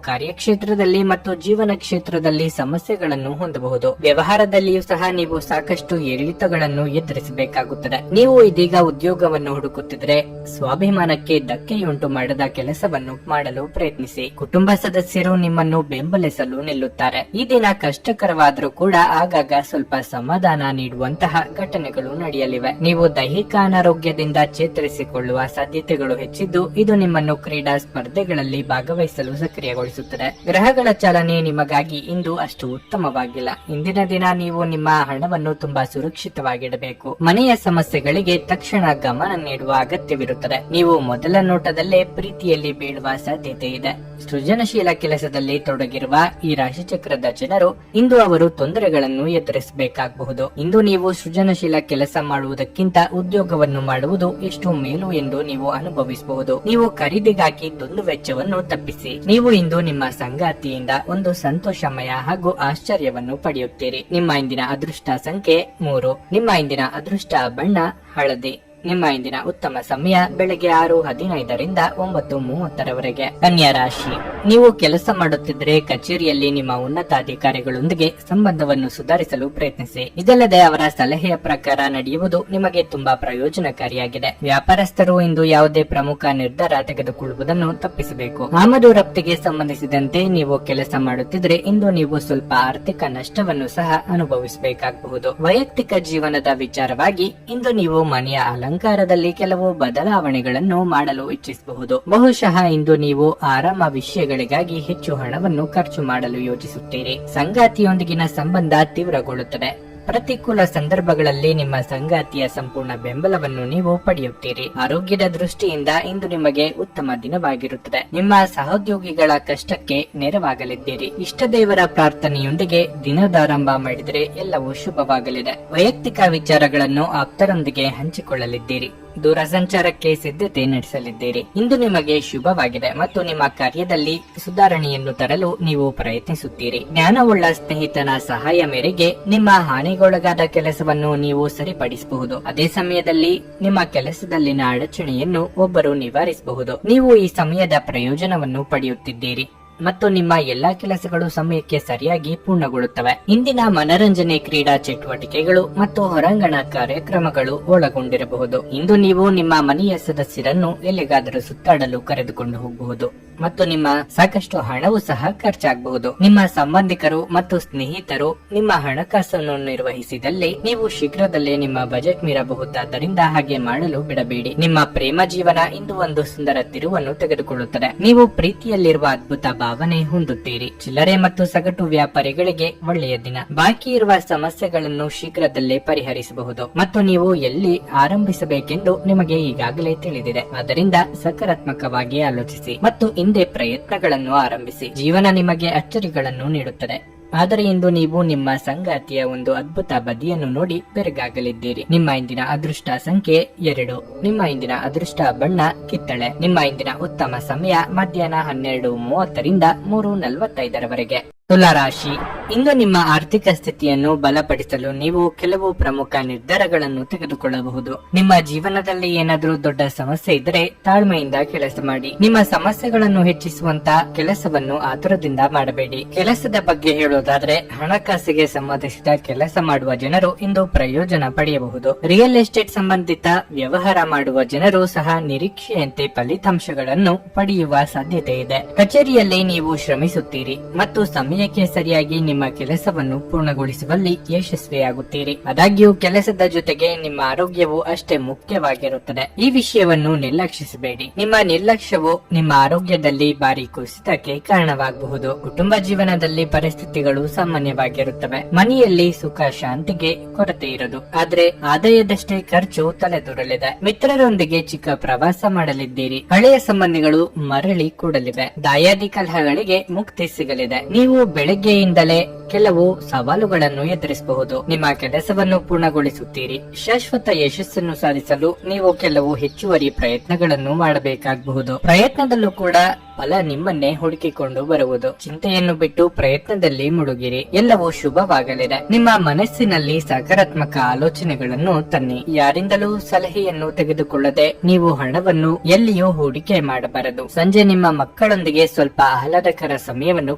ಕಾರ್ಯಕ್ಷೇತ್ರದಲ್ಲಿ ಮತ್ತು ಜೀವನ ಕ್ಷೇತ್ರದಲ್ಲಿ ಸಮಸ್ಯೆಗಳನ್ನು ಹೊಂದಬಹುದು. ವ್ಯವಹಾರದಲ್ಲಿಯೂ ಸಹ ನೀವು ಸಾಕಷ್ಟು ಏರಿಳಿತಗಳನ್ನು ಎದುರಿಸಬೇಕಾಗುತ್ತದೆ. ನೀವು ಇದೀಗ ಉದ್ಯೋಗವನ್ನು ಹುಡುಕುತ್ತಿದ್ರೆ ಸ್ವಾಭಿಮಾನಕ್ಕೆ ಧಕ್ಕೆಯುಂಟು ಮಾಡದ ಕೆಲಸವನ್ನು ಮಾಡಲು ಪ್ರಯತ್ನಿಸಿ. ಕುಟುಂಬ ಸದಸ್ಯರು ನಿಮ್ಮನ್ನು ಬೆಂಬಲಿಸಲು ನಿಲ್ಲುತ್ತಾರೆ. ಈ ದಿನ ಕಷ್ಟಕರವಾದರೂ ಕೂಡ ಆಗಾಗ ಸ್ವಲ್ಪ ಸಮಾಧಾನ ನೀಡುವಂತಹ ಘಟನೆಗಳು ನಡೆಯಲಿವೆ. ನೀವು ದೈಹಿಕ ಅನಾರೋಗ್ಯದಿಂದ ಚೇತರಿಸಿಕೊಳ್ಳುವ ಸಾಧ್ಯತೆಗಳು ಹೆಚ್ಚಿದ್ದು, ಇದು ನಿಮ್ಮನ್ನು ಕ್ರೀಡಾ ಸ್ಪರ್ಧೆಗಳಲ್ಲಿ ಭಾಗವಹಿಸಲು ಸಕ್ರಿಯಗೊಳಿಸುತ್ತದೆ. ಗ್ರಹಗಳ ಚಾಲನೆ ನಿಮಗಾಗಿ ಇಂದು ಅಷ್ಟು ಉತ್ತಮವಾಗಿಲ್ಲ. ಇಂದಿನ ದಿನ ನೀವು ನಿಮ್ಮ ಹಣವನ್ನು ತುಂಬಾ ಸುರಕ್ಷಿತವಾಗಿಡಬೇಕು. ಮನೆಯ ಸಮಸ್ಯೆಗಳಿಗೆ ತಕ್ಷಣ ಗಮನ ನೀಡುವ ಅಗತ್ಯವಿರುತ್ತದೆ. ನೀವು ಮೊದಲ ನೋಟದಲ್ಲೇ ಪ್ರೀತಿಯಲ್ಲಿ ಬೀಳುವ ಸಾಧ್ಯತೆ ಇದೆ. ಸೃಜನಶೀಲ ಕೆಲಸದಲ್ಲಿ ತೊಡಗಿರುವ ಈ ರಾಶಿಚಕ್ರದ ಜನರು ಇಂದು ಅವರು ತೊಂದರೆಗಳನ್ನು ಎದುರಿಸಬೇಕಾಗಬಹುದು. ಇಂದು ನೀವು ಸೃಜನಶೀಲ ಕೆಲಸ ಮಾಡುವುದಕ್ಕಿಂತ ಉದ್ಯೋಗವನ್ನು ಮಾಡುವುದು ಎಷ್ಟು ಮೇಲು ಎಂದು ನೀವು ಅನುಭವಿಸಬಹುದು. ನೀವು ಖರೀದಿಗಾಗಿ ದುಂದು ವೆಚ್ಚವನ್ನು ತಪ್ಪಿಸಿ. ನೀವು ಇಂದು ನಿಮ್ಮ ಸಂಗಾತಿಯಿಂದ ಒಂದು ಸಂತೋಷಮಯ ಹಾಗೂ ಆಶ್ಚರ್ಯವನ್ನು ಪಡೆಯುತ್ತೀರಿ. ನಿಮ್ಮ ಇಂದಿನ ಅದೃಷ್ಟ ಸಂಖ್ಯೆ 3. ನಿಮ್ಮ ಇಂದಿನ ಅದೃಷ್ಟ ಬಣ್ಣ ಹಳದಿ. ನಿಮ್ಮ ಇಂದಿನ ಉತ್ತಮ ಸಮಯ ಬೆಳಗ್ಗೆ 6:15ರಿಂದ 9:30ರವರೆಗೆ. ಕನ್ಯಾ ರಾಶಿ, ನೀವು ಕೆಲಸ ಮಾಡುತ್ತಿದ್ದರೆ ಕಚೇರಿಯಲ್ಲಿ ನಿಮ್ಮ ಉನ್ನತಾಧಿಕಾರಿಗಳೊಂದಿಗೆ ಸಂಬಂಧವನ್ನು ಸುಧಾರಿಸಲು ಪ್ರಯತ್ನಿಸಿ. ಇದಲ್ಲದೆ ಅವರ ಸಲಹೆಯ ಪ್ರಕಾರ ನಡೆಯುವುದು ನಿಮಗೆ ತುಂಬಾ ಪ್ರಯೋಜನಕಾರಿಯಾಗಿದೆ. ವ್ಯಾಪಾರಸ್ಥರು ಇಂದು ಯಾವುದೇ ಪ್ರಮುಖ ನಿರ್ಧಾರ ತೆಗೆದುಕೊಳ್ಳುವುದನ್ನು ತಪ್ಪಿಸಬೇಕು. ಆಮದು ರಫ್ತಿಗೆ ಸಂಬಂಧಿಸಿದಂತೆ ನೀವು ಕೆಲಸ ಮಾಡುತ್ತಿದ್ರೆ ಇಂದು ನೀವು ಸ್ವಲ್ಪ ಆರ್ಥಿಕ ನಷ್ಟವನ್ನು ಸಹ ಅನುಭವಿಸಬೇಕಾಗಬಹುದು. ವೈಯಕ್ತಿಕ ಜೀವನದ ವಿಚಾರವಾಗಿ ಇಂದು ನೀವು ಮನೆಯ ಅಲಂಕಾರದಲ್ಲಿ ಕೆಲವು ಬದಲಾವಣೆಗಳನ್ನು ಮಾಡಲು ಇಚ್ಛಿಸಬಹುದು. ಬಹುಶಃ ಇಂದು ನೀವು ಆರಾಮ ವಿಷಯಗಳಿಗಾಗಿ ಹೆಚ್ಚು ಹಣವನ್ನು ಖರ್ಚು ಮಾಡಲು ಯೋಚಿಸುತ್ತೀರಿ. ಸಂಗಾತಿಯೊಂದಿಗಿನ ಸಂಬಂಧ ತೀವ್ರಗೊಳ್ಳುತ್ತದೆ. ಪ್ರತಿಕೂಲ ಸಂದರ್ಭಗಳಲ್ಲಿ ನಿಮ್ಮ ಸಂಗಾತಿಯ ಸಂಪೂರ್ಣ ಬೆಂಬಲವನ್ನು ನೀವು ಪಡೆಯುತ್ತೀರಿ. ಆರೋಗ್ಯದ ದೃಷ್ಟಿಯಿಂದ ಇಂದು ನಿಮಗೆ ಉತ್ತಮ ದಿನವಾಗಿರುತ್ತದೆ. ನಿಮ್ಮ ಸಹೋದ್ಯೋಗಿಗಳ ಕಷ್ಟಕ್ಕೆ ನೆರವಾಗಲಿದ್ದೀರಿ. ಇಷ್ಟ ದೇವರ ಪ್ರಾರ್ಥನೆಯೊಂದಿಗೆ ದಿನದಾರಂಭ ಮಾಡಿದರೆ ಎಲ್ಲವೂ ಶುಭವಾಗಲಿದೆ. ವೈಯಕ್ತಿಕ ವಿಚಾರಗಳನ್ನು ಆಪ್ತರೊಂದಿಗೆ ಹಂಚಿಕೊಳ್ಳಲಿದ್ದೀರಿ. ದೂರ ಸಂಚಾರಕ್ಕೆ ಸಿದ್ಧತೆ ನಡೆಸಲಿದ್ದೀರಿ. ಇಂದು ನಿಮಗೆ ಶುಭವಾಗಿದೆ ಮತ್ತು ನಿಮ್ಮ ಕಾರ್ಯದಲ್ಲಿ ಸುಧಾರಣೆಯನ್ನು ತರಲು ನೀವು ಪ್ರಯತ್ನಿಸುತ್ತೀರಿ. ಜ್ಞಾನವುಳ್ಳ ಸ್ನೇಹಿತನ ಸಹಾಯ ಮೇರೆಗೆ ನಿಮ್ಮ ಹಾನಿಗೊಳಗಾದ ಕೆಲಸವನ್ನು ನೀವು ಸರಿಪಡಿಸಬಹುದು. ಅದೇ ಸಮಯದಲ್ಲಿ ನಿಮ್ಮ ಕೆಲಸದಲ್ಲಿನ ಅಡಚಣೆಯನ್ನು ಒಬ್ಬರು ನಿವಾರಿಸಬಹುದು. ನೀವು ಈ ಸಮಯದ ಪ್ರಯೋಜನವನ್ನು ಪಡೆಯುತ್ತಿದ್ದೀರಿ ಮತ್ತು ನಿಮ್ಮ ಎಲ್ಲಾ ಕೆಲಸಗಳು ಸಮಯಕ್ಕೆ ಸರಿಯಾಗಿ ಪೂರ್ಣಗೊಳ್ಳುತ್ತವೆ. ಇಂದಿನ ಮನರಂಜನೆ, ಕ್ರೀಡಾ ಚಟುವಟಿಕೆಗಳು ಮತ್ತು ಹೊರಾಂಗಣ ಕಾರ್ಯಕ್ರಮಗಳು ಒಳಗೊಂಡಿರಬಹುದು. ಇಂದು ನೀವು ನಿಮ್ಮ ಮನೆಯ ಸದಸ್ಯರನ್ನು ಎಲ್ಲಿಗಾದರೂ ಸುತ್ತಾಡಲು ಕರೆದುಕೊಂಡು ಹೋಗಬಹುದು ಮತ್ತು ನಿಮ್ಮ ಸಾಕಷ್ಟು ಹಣವೂ ಸಹ ಖರ್ಚಾಗಬಹುದು. ನಿಮ್ಮ ಸಂಬಂಧಿಕರು ಮತ್ತು ಸ್ನೇಹಿತರು ನಿಮ್ಮ ಹಣಕಾಸನ್ನು ನಿರ್ವಹಿಸಿದಲ್ಲಿ ನೀವು ಶೀಘ್ರದಲ್ಲೇ ನಿಮ್ಮ ಬಜೆಟ್ ಮೀರಬಹುದಾದ್ದರಿಂದ ಹಾಗೆ ಮಾಡಲು ಬಿಡಬೇಡಿ. ನಿಮ್ಮ ಪ್ರೇಮ ಜೀವನ ಇಂದು ಒಂದು ಸುಂದರ ತಿರುವನ್ನು ತೆಗೆದುಕೊಳ್ಳುತ್ತದೆ. ನೀವು ಪ್ರೀತಿಯಲ್ಲಿರುವ ಅದ್ಭುತ ಭಾವನೆ ಹೊಂದುತ್ತೀರಿ. ಚಿಲ್ಲರೆ ಮತ್ತು ಸಗಟು ವ್ಯಾಪಾರಿಗಳಿಗೆ ಒಳ್ಳೆಯ ದಿನ. ಬಾಕಿ ಇರುವ ಸಮಸ್ಯೆಗಳನ್ನು ಶೀಘ್ರದಲ್ಲೇ ಪರಿಹರಿಸಬಹುದು ಮತ್ತು ನೀವು ಎಲ್ಲಿ ಆರಂಭಿಸಬೇಕೆಂದು ನಿಮಗೆ ಈಗಾಗಲೇ ತಿಳಿದಿದೆ. ಆದ್ದರಿಂದ ಸಕಾರಾತ್ಮಕವಾಗಿ ಆಲೋಚಿಸಿ ಮತ್ತು ಹಿಂದೆ ಪ್ರಯತ್ನಗಳನ್ನು ಆರಂಭಿಸಿ. ಜೀವನ ನಿಮಗೆ ಅಚ್ಚರಿಗಳನ್ನು ನೀಡುತ್ತದೆ. ಆದರೆ ಇಂದು ನೀವು ನಿಮ್ಮ ಸಂಗಾತಿಯ ಒಂದು ಅದ್ಭುತ ಬದಿಯನ್ನು ನೋಡಿ ಬೆರಗಾಗಲಿದ್ದೀರಿ. ನಿಮ್ಮ ಇಂದಿನ ಅದೃಷ್ಟ ಸಂಖ್ಯೆ 2. ನಿಮ್ಮ ಇಂದಿನ ಅದೃಷ್ಟ ಬಣ್ಣ ಕಿತ್ತಳೆ. ನಿಮ್ಮ ಇಂದಿನ ಉತ್ತಮ ಸಮಯ ಮಧ್ಯಾಹ್ನ 12:30ರಿಂದ 3:45ರವರೆಗೆ. ತುಲಾ ರಾಶಿ, ಇಂದು ನಿಮ್ಮ ಆರ್ಥಿಕ ಸ್ಥಿತಿಯನ್ನು ಬಲಪಡಿಸಲು ನೀವು ಕೆಲವು ಪ್ರಮುಖ ನಿರ್ಧಾರಗಳನ್ನು ತೆಗೆದುಕೊಳ್ಳಬಹುದು. ನಿಮ್ಮ ಜೀವನದಲ್ಲಿ ಏನಾದರೂ ದೊಡ್ಡ ಸಮಸ್ಯೆ ಇದ್ದರೆ ತಾಳ್ಮೆಯಿಂದ ಕೆಲಸ ಮಾಡಿ. ನಿಮ್ಮ ಸಮಸ್ಯೆಗಳನ್ನು ಹೆಚ್ಚಿಸುವಂತ ಕೆಲಸವನ್ನು ಆತುರದಿಂದ ಮಾಡಬೇಡಿ. ಕೆಲಸದ ಬಗ್ಗೆ ಹೇಳೋದಾದ್ರೆ ಹಣಕಾಸಿಗೆ ಸಂಬಂಧಿಸಿದ ಕೆಲಸ ಮಾಡುವ ಜನರು ಇಂದು ಪ್ರಯೋಜನ ಪಡೆಯಬಹುದು. ರಿಯಲ್ ಎಸ್ಟೇಟ್ ಸಂಬಂಧಿತ ವ್ಯವಹಾರ ಮಾಡುವ ಜನರು ಸಹ ನಿರೀಕ್ಷೆಯಂತೆ ಫಲಿತಾಂಶಗಳನ್ನು ಪಡೆಯುವ ಸಾಧ್ಯತೆ ಇದೆ. ಕಚೇರಿಯಲ್ಲಿ ನೀವು ಶ್ರಮಿಸುತ್ತೀರಿ ಮತ್ತು ಸಮಯಕ್ಕೆ ಸರಿಯಾಗಿ ನಿಮ್ಮ ಕೆಲಸವನ್ನು ಪೂರ್ಣಗೊಳಿಸುವಲ್ಲಿ ಯಶಸ್ವಿಯಾಗುತ್ತೀರಿ. ಆದಾಗ್ಯೂ ಕೆಲಸದ ಜೊತೆಗೆ ನಿಮ್ಮ ಆರೋಗ್ಯವು ಅಷ್ಟೇ ಮುಖ್ಯವಾಗಿರುತ್ತದೆ. ಈ ವಿಷಯವನ್ನು ನಿರ್ಲಕ್ಷಿಸಬೇಡಿ. ನಿಮ್ಮ ನಿರ್ಲಕ್ಷ್ಯವು ನಿಮ್ಮ ಆರೋಗ್ಯದಲ್ಲಿ ಭಾರಿ ಕುಸಿತಕ್ಕೆ ಕಾರಣವಾಗಬಹುದು. ಕುಟುಂಬ ಜೀವನದಲ್ಲಿ ಪರಿಸ್ಥಿತಿಗಳು ಸಾಮಾನ್ಯವಾಗಿರುತ್ತವೆ. ಮನೆಯಲ್ಲಿ ಸುಖ ಶಾಂತಿಗೆ ಕೊರತೆ ಇರದು, ಆದ್ರೆ ಆದಾಯದಷ್ಟೇ ಖರ್ಚು ತಲೆದೂರಲಿದೆ. ಮಿತ್ರರೊಂದಿಗೆ ಚಿಕ್ಕ ಪ್ರವಾಸ ಮಾಡಲಿದ್ದೀರಿ. ಹಳೆಯ ಸಂಬಂಧಿಗಳು ಮರಳಿ ಕೂಡಲಿವೆ. ದಾಯಾದಿ ಕಲಹಗಳಿಗೆ ಮುಕ್ತಿ ಸಿಗಲಿದೆ. ನೀವು ಬೆಳಗ್ಗೆಯಿಂದಲೇ ಕೆಲವು ಸವಾಲುಗಳನ್ನು ಎದುರಿಸಬಹುದು. ನಿಮ್ಮ ಕೆಲಸವನ್ನು ಪೂರ್ಣಗೊಳಿಸುತ್ತೀರಿ. ಶಾಶ್ವತ ಯಶಸ್ಸನ್ನು ಸಾಧಿಸಲು ನೀವು ಕೆಲವು ಹೆಚ್ಚುವರಿ ಪ್ರಯತ್ನಗಳನ್ನು ಮಾಡಬೇಕಾಗಬಹುದು. ಪ್ರಯತ್ನದಲ್ಲೂ ಕೂಡ ಫಲ ನಿಮ್ಮನ್ನೇ ಹುಡುಕಿಕೊಂಡು ಬರುವುದು. ಚಿಂತೆಯನ್ನು ಬಿಟ್ಟು ಪ್ರಯತ್ನದಲ್ಲಿ ಮುಳುಗಿರಿ, ಎಲ್ಲವೂ ಶುಭವಾಗಲಿದೆ. ನಿಮ್ಮ ಮನಸ್ಸಿನಲ್ಲಿ ಸಕಾರಾತ್ಮಕ ಆಲೋಚನೆಗಳನ್ನು ತನ್ನಿ. ಯಾರಿಂದಲೂ ಸಲಹೆಯನ್ನು ತೆಗೆದುಕೊಳ್ಳದೆ ನೀವು ಹಣವನ್ನು ಎಲ್ಲಿಯೂ ಹೂಡಿಕೆ ಮಾಡಬಾರದು. ಸಂಜೆ ನಿಮ್ಮ ಮಕ್ಕಳೊಂದಿಗೆ ಸ್ವಲ್ಪ ಆಹ್ಲಾದಕರ ಸಮಯವನ್ನು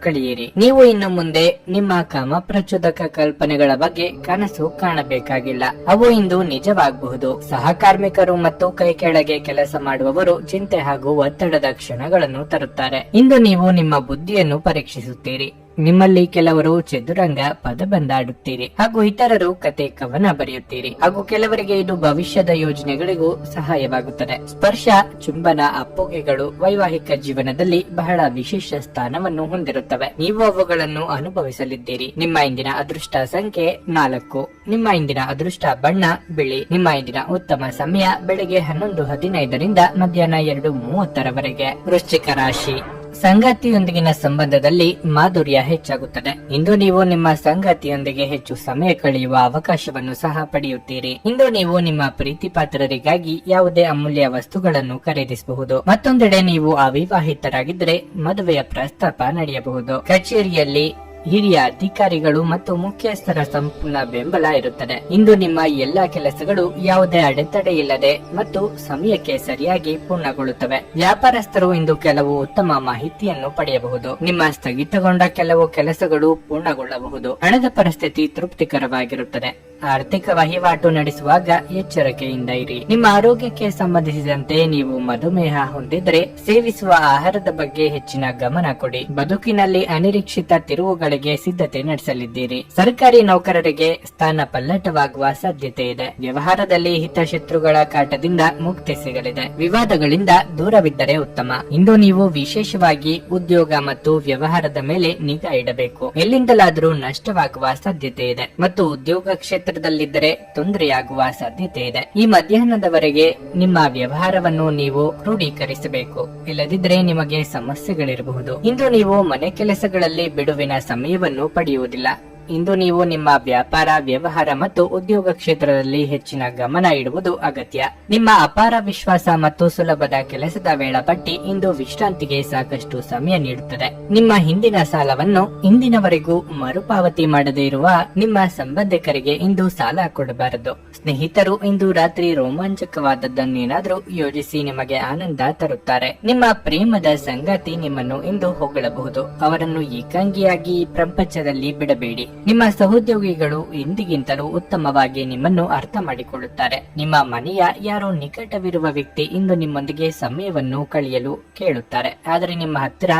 ಕಳೆಯಿರಿ. ನೀವು ಇನ್ನು ಮುಂದೆ ನಿಮ್ಮ ಕಾಮಪ್ರಚೋದಕ ಕಲ್ಪನೆಗಳ ಬಗ್ಗೆ ಕನಸು ಕಾಣಬೇಕಾಗಿಲ್ಲ, ಅವು ಇಂದು ನಿಜವಾಗಬಹುದು. ಸಹಕಾರ್ಮಿಕರು ಮತ್ತು ಕೈ ಕೆಳಗೆ ಕೆಲಸ ಮಾಡುವವರು ಚಿಂತೆ ಹಾಗೂ ಒತ್ತಡದ ಕ್ಷಣಗಳನ್ನು ತರುತ್ತಾರೆ. ಇಂದು ನೀವು ನಿಮ್ಮ ಬುದ್ಧಿಯನ್ನು ಪರೀಕ್ಷಿಸುತ್ತೀರಿ. ನಿಮ್ಮಲ್ಲಿ ಕೆಲವರು ಚದುರಂಗ ಪದಬಂಧ ಆಡುತ್ತೀರಿ ಹಾಗೂ ಇತರರು ಕತೆ ಕವನ ಬರೆಯುತ್ತೀರಿ ಹಾಗೂ ಕೆಲವರಿಗೆ ಇದು ಭವಿಷ್ಯದ ಯೋಜನೆಗಳಿಗೂ ಸಹಾಯವಾಗುತ್ತದೆ. ಸ್ಪರ್ಶ, ಚುಂಬನ, ಅಪ್ಪುಗೆಗಳು ವೈವಾಹಿಕ ಜೀವನದಲ್ಲಿ ಬಹಳ ವಿಶೇಷ ಸ್ಥಾನವನ್ನು ಹೊಂದಿರುತ್ತವೆ. ನೀವು ಅವುಗಳನ್ನು ಅನುಭವಿಸಲಿದ್ದೀರಿ. ನಿಮ್ಮ ಇಂದಿನ ಅದೃಷ್ಟ ಸಂಖ್ಯೆ 4. ನಿಮ್ಮ ಇಂದಿನ ಅದೃಷ್ಟ ಬಣ್ಣ ಬಿಳಿ. ನಿಮ್ಮ ಇಂದಿನ ಉತ್ತಮ ಸಮಯ ಬೆಳಗ್ಗೆ 11:15ರಿಂದ ಮಧ್ಯಾಹ್ನ 2:30ರವರೆಗೆ. ವೃಶ್ಚಿಕ ರಾಶಿ. ಸಂಗಾತಿಯೊಂದಿಗಿನ ಸಂಬಂಧದಲ್ಲಿ ಮಾಧುರ್ಯ ಹೆಚ್ಚಾಗುತ್ತದೆ. ಇಂದು ನೀವು ನಿಮ್ಮ ಸಂಗಾತಿಯೊಂದಿಗೆ ಹೆಚ್ಚು ಸಮಯ ಕಳೆಯುವ ಅವಕಾಶವನ್ನು ಸಹ ಪಡೆಯುತ್ತೀರಿ. ಇಂದು ನೀವು ನಿಮ್ಮ ಪ್ರೀತಿ ಪಾತ್ರರಿಗಾಗಿ ಯಾವುದೇ ಅಮೂಲ್ಯ ವಸ್ತುಗಳನ್ನು ಖರೀದಿಸಬಹುದು. ಮತ್ತೊಂದೆಡೆ ನೀವು ಅವಿವಾಹಿತರಾಗಿದ್ದರೆ ಮದುವೆಯ ಪ್ರಸ್ತಾಪ ನಡೆಯಬಹುದು. ಕಚೇರಿಯಲ್ಲಿ ಹಿರಿಯ ಅಧಿಕಾರಿಗಳು ಮತ್ತು ಮುಖ್ಯಸ್ಥರ ಸಂಪೂರ್ಣ ಬೆಂಬಲ ಇರುತ್ತದೆ. ಇಂದು ನಿಮ್ಮ ಎಲ್ಲಾ ಕೆಲಸಗಳು ಯಾವುದೇ ಅಡೆತಡೆ ಇಲ್ಲದೆ ಮತ್ತು ಸಮಯಕ್ಕೆ ಸರಿಯಾಗಿ ಪೂರ್ಣಗೊಳ್ಳುತ್ತವೆ. ವ್ಯಾಪಾರಸ್ಥರು ಇಂದು ಕೆಲವು ಉತ್ತಮ ಮಾಹಿತಿಯನ್ನು ಪಡೆಯಬಹುದು. ನಿಮ್ಮ ಸ್ಥಗಿತಗೊಂಡ ಕೆಲವು ಕೆಲಸಗಳು ಪೂರ್ಣಗೊಳ್ಳಬಹುದು. ಹಣದ ಪರಿಸ್ಥಿತಿ ತೃಪ್ತಿಕರವಾಗಿರುತ್ತದೆ. ಆರ್ಥಿಕ ವಹಿವಾಟು ನಡೆಸುವಾಗ ಎಚ್ಚರಿಕೆಯಿಂದ ಇರಿ. ನಿಮ್ಮ ಆರೋಗ್ಯಕ್ಕೆ ಸಂಬಂಧಿಸಿದಂತೆ ನೀವು ಮಧುಮೇಹ ಹೊಂದಿದ್ರೆ ಸೇವಿಸುವ ಆಹಾರದ ಬಗ್ಗೆ ಹೆಚ್ಚಿನ ಗಮನ ಕೊಡಿ. ಬದುಕಿನಲ್ಲಿ ಅನಿರೀಕ್ಷಿತ ತಿರುವುಗಳಿಗೆ ಸಿದ್ಧತೆ ನಡೆಸಲಿದ್ದೀರಿ. ಸರ್ಕಾರಿ ನೌಕರರಿಗೆ ಸ್ಥಾನ ಪಲ್ಲಟವಾಗುವ ಸಾಧ್ಯತೆ ಇದೆ. ವ್ಯವಹಾರದಲ್ಲಿ ಹಿತಶತ್ರುಗಳ ಕಾಟದಿಂದ ಮುಕ್ತಿ ಸಿಗಲಿದೆ. ವಿವಾದಗಳಿಂದ ದೂರವಿದ್ದರೆ ಉತ್ತಮ. ಇಂದು ನೀವು ವಿಶೇಷವಾಗಿ ಉದ್ಯೋಗ ಮತ್ತು ವ್ಯವಹಾರದ ಮೇಲೆ ನಿಗಾ ಇಡಬೇಕು. ಎಲ್ಲಿಂದಲಾದರೂ ನಷ್ಟವಾಗುವ ಸಾಧ್ಯತೆ ಇದೆ ಮತ್ತು ಉದ್ಯೋಗ ಕ್ಷೇತ್ರದಲ್ಲಿದ್ದರೆ ತೊಂದರೆಯಾಗುವ ಸಾಧ್ಯತೆ ಇದೆ. ಈ ಮಧ್ಯಾಹ್ನದವರೆಗೆ ನಿಮ್ಮ ವ್ಯವಹಾರವನ್ನು ನೀವು ಕ್ರೋಢೀಕರಿಸಬೇಕು, ಇಲ್ಲದಿದ್ದರೆ ನಿಮಗೆ ಸಮಸ್ಯೆಗಳಿರಬಹುದು. ಇಂದು ನೀವು ಮನೆ ಕೆಲಸಗಳಲ್ಲಿ ಬಿಡುವಿನ ಸಮಯವನ್ನು ಪಡೆಯುವುದಿಲ್ಲ. ಇಂದು ನೀವು ನಿಮ್ಮ ವ್ಯಾಪಾರ, ವ್ಯವಹಾರ ಮತ್ತು ಉದ್ಯೋಗ ಕ್ಷೇತ್ರದಲ್ಲಿ ಹೆಚ್ಚಿನ ಗಮನ ಇಡುವುದು ಅಗತ್ಯ. ನಿಮ್ಮ ಅಪಾರ ವಿಶ್ವಾಸ ಮತ್ತು ಸುಲಭದ ಕೆಲಸದ ವೇಳಾಪಟ್ಟಿ ಇಂದು ವಿಶ್ರಾಂತಿಗೆ ಸಾಕಷ್ಟು ಸಮಯ ನೀಡುತ್ತದೆ. ನಿಮ್ಮ ಹಿಂದಿನ ಸಾಲವನ್ನು ಇಂದಿನವರೆಗೂ ಮರುಪಾವತಿ ಮಾಡದೇ ಇರುವ ನಿಮ್ಮ ಸಂಬಂಧಿಕರಿಗೆ ಇಂದು ಸಾಲ ಕೊಡಬಾರದು. ಸ್ನೇಹಿತರು ಇಂದು ರಾತ್ರಿ ರೋಮಾಂಚಕವಾದದ್ದನ್ನೇನಾದ್ರೂ ಯೋಜಿಸಿ ನಿಮಗೆ ಆನಂದ ತರುತ್ತಾರೆ. ನಿಮ್ಮ ಪ್ರೇಮದ ಸಂಗಾತಿ ನಿಮ್ಮನ್ನು ಇಂದು ಹೊಗಳಬಹುದು. ಅವರನ್ನು ಏಕಾಂಗಿಯಾಗಿ ಈ ಪ್ರಪಂಚದಲ್ಲಿ ಬಿಡಬೇಡಿ. ನಿಮ್ಮ ಸಹೋದ್ಯೋಗಿಗಳು ಇಂದಿಗಿಂತಲೂ ಉತ್ತಮವಾಗಿ ನಿಮ್ಮನ್ನು ಅರ್ಥ ಮಾಡಿಕೊಳ್ಳುತ್ತಾರೆ. ನಿಮ್ಮ ಮನೆಯ ಯಾರೋ ನಿಕಟವಿರುವ ವ್ಯಕ್ತಿ ಇಂದು ನಿಮ್ಮೊಂದಿಗೆ ಸಮಯವನ್ನು ಕಳೆಯಲು ಕೇಳುತ್ತಾರೆ, ಆದರೆ ನಿಮ್ಮ ಹತ್ತಿರ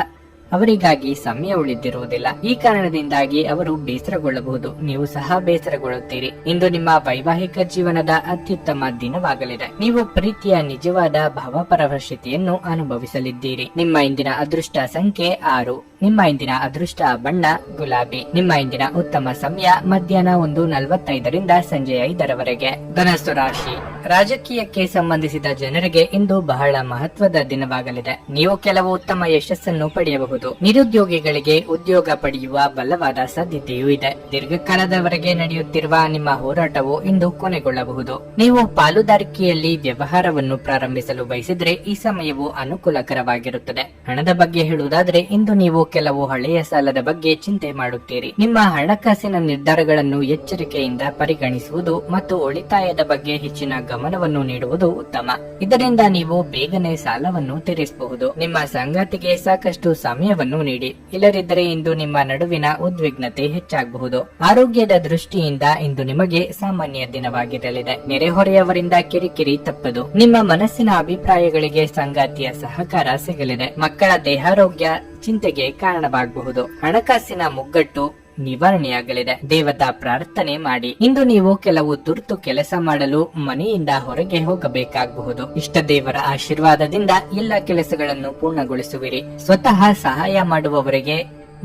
ಅವರಿಗಾಗಿ ಸಮಯ ಉಳಿದಿರುವುದಿಲ್ಲ. ಈ ಕಾರಣದಿಂದಾಗಿ ಅವರು ಬೇಸರಗೊಳ್ಳಬಹುದು. ನೀವು ಸಹ ಬೇಸರಗೊಳ್ಳುತ್ತೀರಿ. ಇಂದು ನಿಮ್ಮ ವೈವಾಹಿಕ ಜೀವನದ ಅತ್ಯುತ್ತಮ ದಿನವಾಗಲಿದೆ. ನೀವು ಪ್ರೀತಿಯ ನಿಜವಾದ ಭಾವಪರವಶತೆಯನ್ನು ಅನುಭವಿಸಲಿದ್ದೀರಿ. ನಿಮ್ಮ ಇಂದಿನ ಅದೃಷ್ಟ ಸಂಖ್ಯೆ 6. ನಿಮ್ಮ ಇಂದಿನ ಅದೃಷ್ಟ ಬಣ್ಣ ಗುಲಾಬಿ. ನಿಮ್ಮ ಇಂದಿನ ಉತ್ತಮ ಸಮಯ ಮಧ್ಯಾಹ್ನ 1:45ರಿಂದ ಸಂಜೆ 5ರವರೆಗೆ. ಧನಸ್ಸು ರಾಶಿ. ರಾಜಕೀಯಕ್ಕೆ ಸಂಬಂಧಿಸಿದ ಜನರಿಗೆ ಇಂದು ಬಹಳ ಮಹತ್ವದ ದಿನವಾಗಲಿದೆ. ನೀವು ಕೆಲವು ಉತ್ತಮ ಯಶಸ್ಸನ್ನು ಪಡೆಯಬಹುದು. ನಿರುದ್ಯೋಗಿಗಳಿಗೆ ಉದ್ಯೋಗ ಪಡೆಯುವ ಬಲವಾದ ಸಾಧ್ಯತೆಯೂ ಇದೆ. ದೀರ್ಘಕಾಲದವರೆಗೆ ನಡೆಯುತ್ತಿರುವ ನಿಮ್ಮ ಹೋರಾಟವು ಇಂದು ಕೊನೆಗೊಳ್ಳಬಹುದು. ನೀವು ಪಾಲುದಾರಿಕೆಯಲ್ಲಿ ವ್ಯವಹಾರವನ್ನು ಪ್ರಾರಂಭಿಸಲು ಬಯಸಿದ್ರೆ ಈ ಸಮಯವು ಅನುಕೂಲಕರವಾಗಿರುತ್ತದೆ. ಹಣದ ಬಗ್ಗೆ ಹೇಳುವುದಾದ್ರೆ ಇಂದು ನೀವು ಕೆಲವು ಹಳೆಯ ಸಾಲದ ಬಗ್ಗೆ ಚಿಂತೆ ಮಾಡುತ್ತೀರಿ. ನಿಮ್ಮ ಹಣಕಾಸಿನ ನಿರ್ಧಾರಗಳನ್ನು ಎಚ್ಚರಿಕೆಯಿಂದ ಪರಿಗಣಿಸುವುದು ಮತ್ತು ಉಳಿತಾಯದ ಬಗ್ಗೆ ಹೆಚ್ಚಿನ ಗಮನವನ್ನು ನೀಡುವುದು ಉತ್ತಮ. ಇದರಿಂದ ನೀವು ಬೇಗನೆ ಸಾಲವನ್ನು ತೀರಿಸಬಹುದು. ನಿಮ್ಮ ಸಂಗಾತಿಗೆ ಸಾಕಷ್ಟು ಸಮಯವನ್ನು ನೀಡಿ, ಇಲ್ಲದಿದ್ದರೆ ಇಂದು ನಿಮ್ಮ ನಡುವಿನ ಉದ್ವಿಗ್ನತೆ ಹೆಚ್ಚಾಗಬಹುದು. ಆರೋಗ್ಯದ ದೃಷ್ಟಿಯಿಂದ ಇಂದು ನಿಮಗೆ ಸಾಮಾನ್ಯ ದಿನವಾಗಿರಲಿದೆ. ನೆರೆಹೊರೆಯವರಿಂದ ಕಿರಿಕಿರಿ ತಪ್ಪದು. ನಿಮ್ಮ ಮನಸ್ಸಿನ ಅಭಿಪ್ರಾಯಗಳಿಗೆ ಸಂಗಾತಿಯ ಸಹಕಾರ ಸಿಗಲಿದೆ. ಮಕ್ಕಳ ದೇಹಾರೋಗ್ಯ ಚಿಂತೆಗೆ ಕಾರಣವಾಗಬಹುದು. ಹಣಕಾಸಿನ ಮುಗ್ಗಟ್ಟು ನಿವಾರಣೆಯಾಗಲಿದೆ. ದೇವತಾ ಪ್ರಾರ್ಥನೆ ಮಾಡಿ. ಇಂದು ನೀವು ಕೆಲವು ತುರ್ತು ಕೆಲಸ ಮಾಡಲು ಮನೆಯಿಂದ ಹೊರಗೆ ಹೋಗಬೇಕಾಗಬಹುದು. ಇಷ್ಟ ದೇವರ ಆಶೀರ್ವಾದದಿಂದ ಎಲ್ಲ ಕೆಲಸಗಳನ್ನು ಪೂರ್ಣಗೊಳಿಸುವಿರಿ. ಸ್ವತಃ ಸಹಾಯ ಮಾಡುವವರಿಗೆ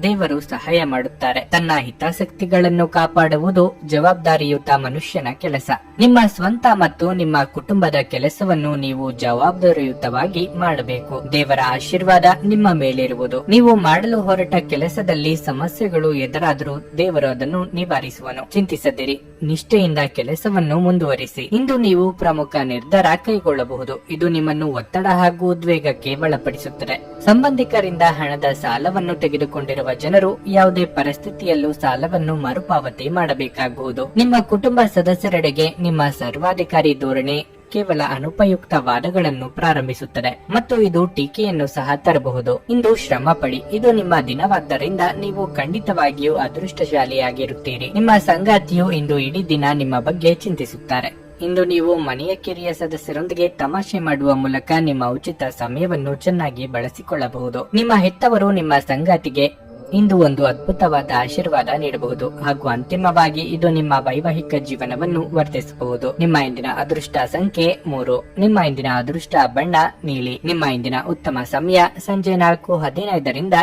ದೇವರು ಸಹಾಯ ಮಾಡುತ್ತಾರೆ. ತನ್ನ ಹಿತಾಸಕ್ತಿಗಳನ್ನು ಕಾಪಾಡುವುದು ಜವಾಬ್ದಾರಿಯುತ ಮನುಷ್ಯನ ಕೆಲಸ. ನಿಮ್ಮ ಸ್ವಂತ ಮತ್ತು ನಿಮ್ಮ ಕುಟುಂಬದ ಕೆಲಸವನ್ನು ನೀವು ಜವಾಬ್ದಾರಿಯುತವಾಗಿ ಮಾಡಬೇಕು. ದೇವರ ಆಶೀರ್ವಾದ ನಿಮ್ಮ ಮೇಲಿರುವುದು. ನೀವು ಮಾಡಲು ಹೊರಟ ಕೆಲಸದಲ್ಲಿ ಸಮಸ್ಯೆಗಳು ಎದುರಾದರೂ ದೇವರು ಅದನ್ನು ನಿವಾರಿಸುವನು. ಚಿಂತಿಸದಿರಿ, ನಿಷ್ಠೆಯಿಂದ ಕೆಲಸವನ್ನು ಮುಂದುವರಿಸಿ. ಇಂದು ನೀವು ಪ್ರಮುಖ ನಿರ್ಧಾರ ಕೈಗೊಳ್ಳಬಹುದು. ಇದು ನಿಮ್ಮನ್ನು ಒತ್ತಡ ಹಾಗೂ ಉದ್ವೇಗಕ್ಕೆ ಒಳಪಡಿಸುತ್ತದೆ. ಸಂಬಂಧಿಕರಿಂದ ಹಣದ ಸಾಲವನ್ನು ತೆಗೆದುಕೊಂಡಿರುವ ಜನರು ಯಾವುದೇ ಪರಿಸ್ಥಿತಿಯಲ್ಲೂ ಸಾಲವನ್ನು ಮರುಪಾವತಿ ಮಾಡಬೇಕಾಗುವುದು. ನಿಮ್ಮ ಕುಟುಂಬ ಸದಸ್ಯರೆಡೆಗೆ ನಿಮ್ಮ ಸರ್ವಾಧಿಕಾರಿ ಧೋರಣೆ ಕೇವಲ ಅನುಪಯುಕ್ತ ವಾದಗಳನ್ನು ಪ್ರಾರಂಭಿಸುತ್ತದೆ ಮತ್ತು ಇದು ಟೀಕೆಯನ್ನು ಸಹ ತರಬಹುದು. ಇಂದು ಶ್ರಮ ಪಡಿ. ಇದು ನಿಮ್ಮ ದಿನವಾದ್ದರಿಂದ ನೀವು ಖಂಡಿತವಾಗಿಯೂ ಅದೃಷ್ಟಶಾಲಿಯಾಗಿರುತ್ತೀರಿ. ನಿಮ್ಮ ಸಂಗಾತಿಯು ಇಂದು ಇಡೀ ದಿನ ನಿಮ್ಮ ಬಗ್ಗೆ ಚಿಂತಿಸುತ್ತಾರೆ. ಇಂದು ನೀವು ಮನೆಯ ಕಿರಿಯ ಸದಸ್ಯರೊಂದಿಗೆ ತಮಾಷೆ ಮಾಡುವ ಮೂಲಕ ನಿಮ್ಮ ಉಚಿತ ಸಮಯವನ್ನು ಚೆನ್ನಾಗಿ ಬಳಸಿಕೊಳ್ಳಬಹುದು. ನಿಮ್ಮ ಹೆತ್ತವರು ನಿಮ್ಮ ಸಂಗಾತಿಗೆ ಇಂದು ಒಂದು ಅದ್ಭುತವಾದ ಆಶೀರ್ವಾದ ನೀಡಬಹುದು ಹಾಗೂ ಅಂತಿಮವಾಗಿ ಇದು ನಿಮ್ಮ ವೈವಾಹಿಕ ಜೀವನವನ್ನು ವರ್ಧಿಸಬಹುದು. ನಿಮ್ಮ ಇಂದಿನ ಅದೃಷ್ಟ ಸಂಖ್ಯೆ 3. ನಿಮ್ಮ ಇಂದಿನ ಅದೃಷ್ಟ ಬಣ್ಣ ನೀಲಿ. ನಿಮ್ಮ ಇಂದಿನ ಉತ್ತಮ ಸಮಯ ಸಂಜೆ 4:15ರಿಂದ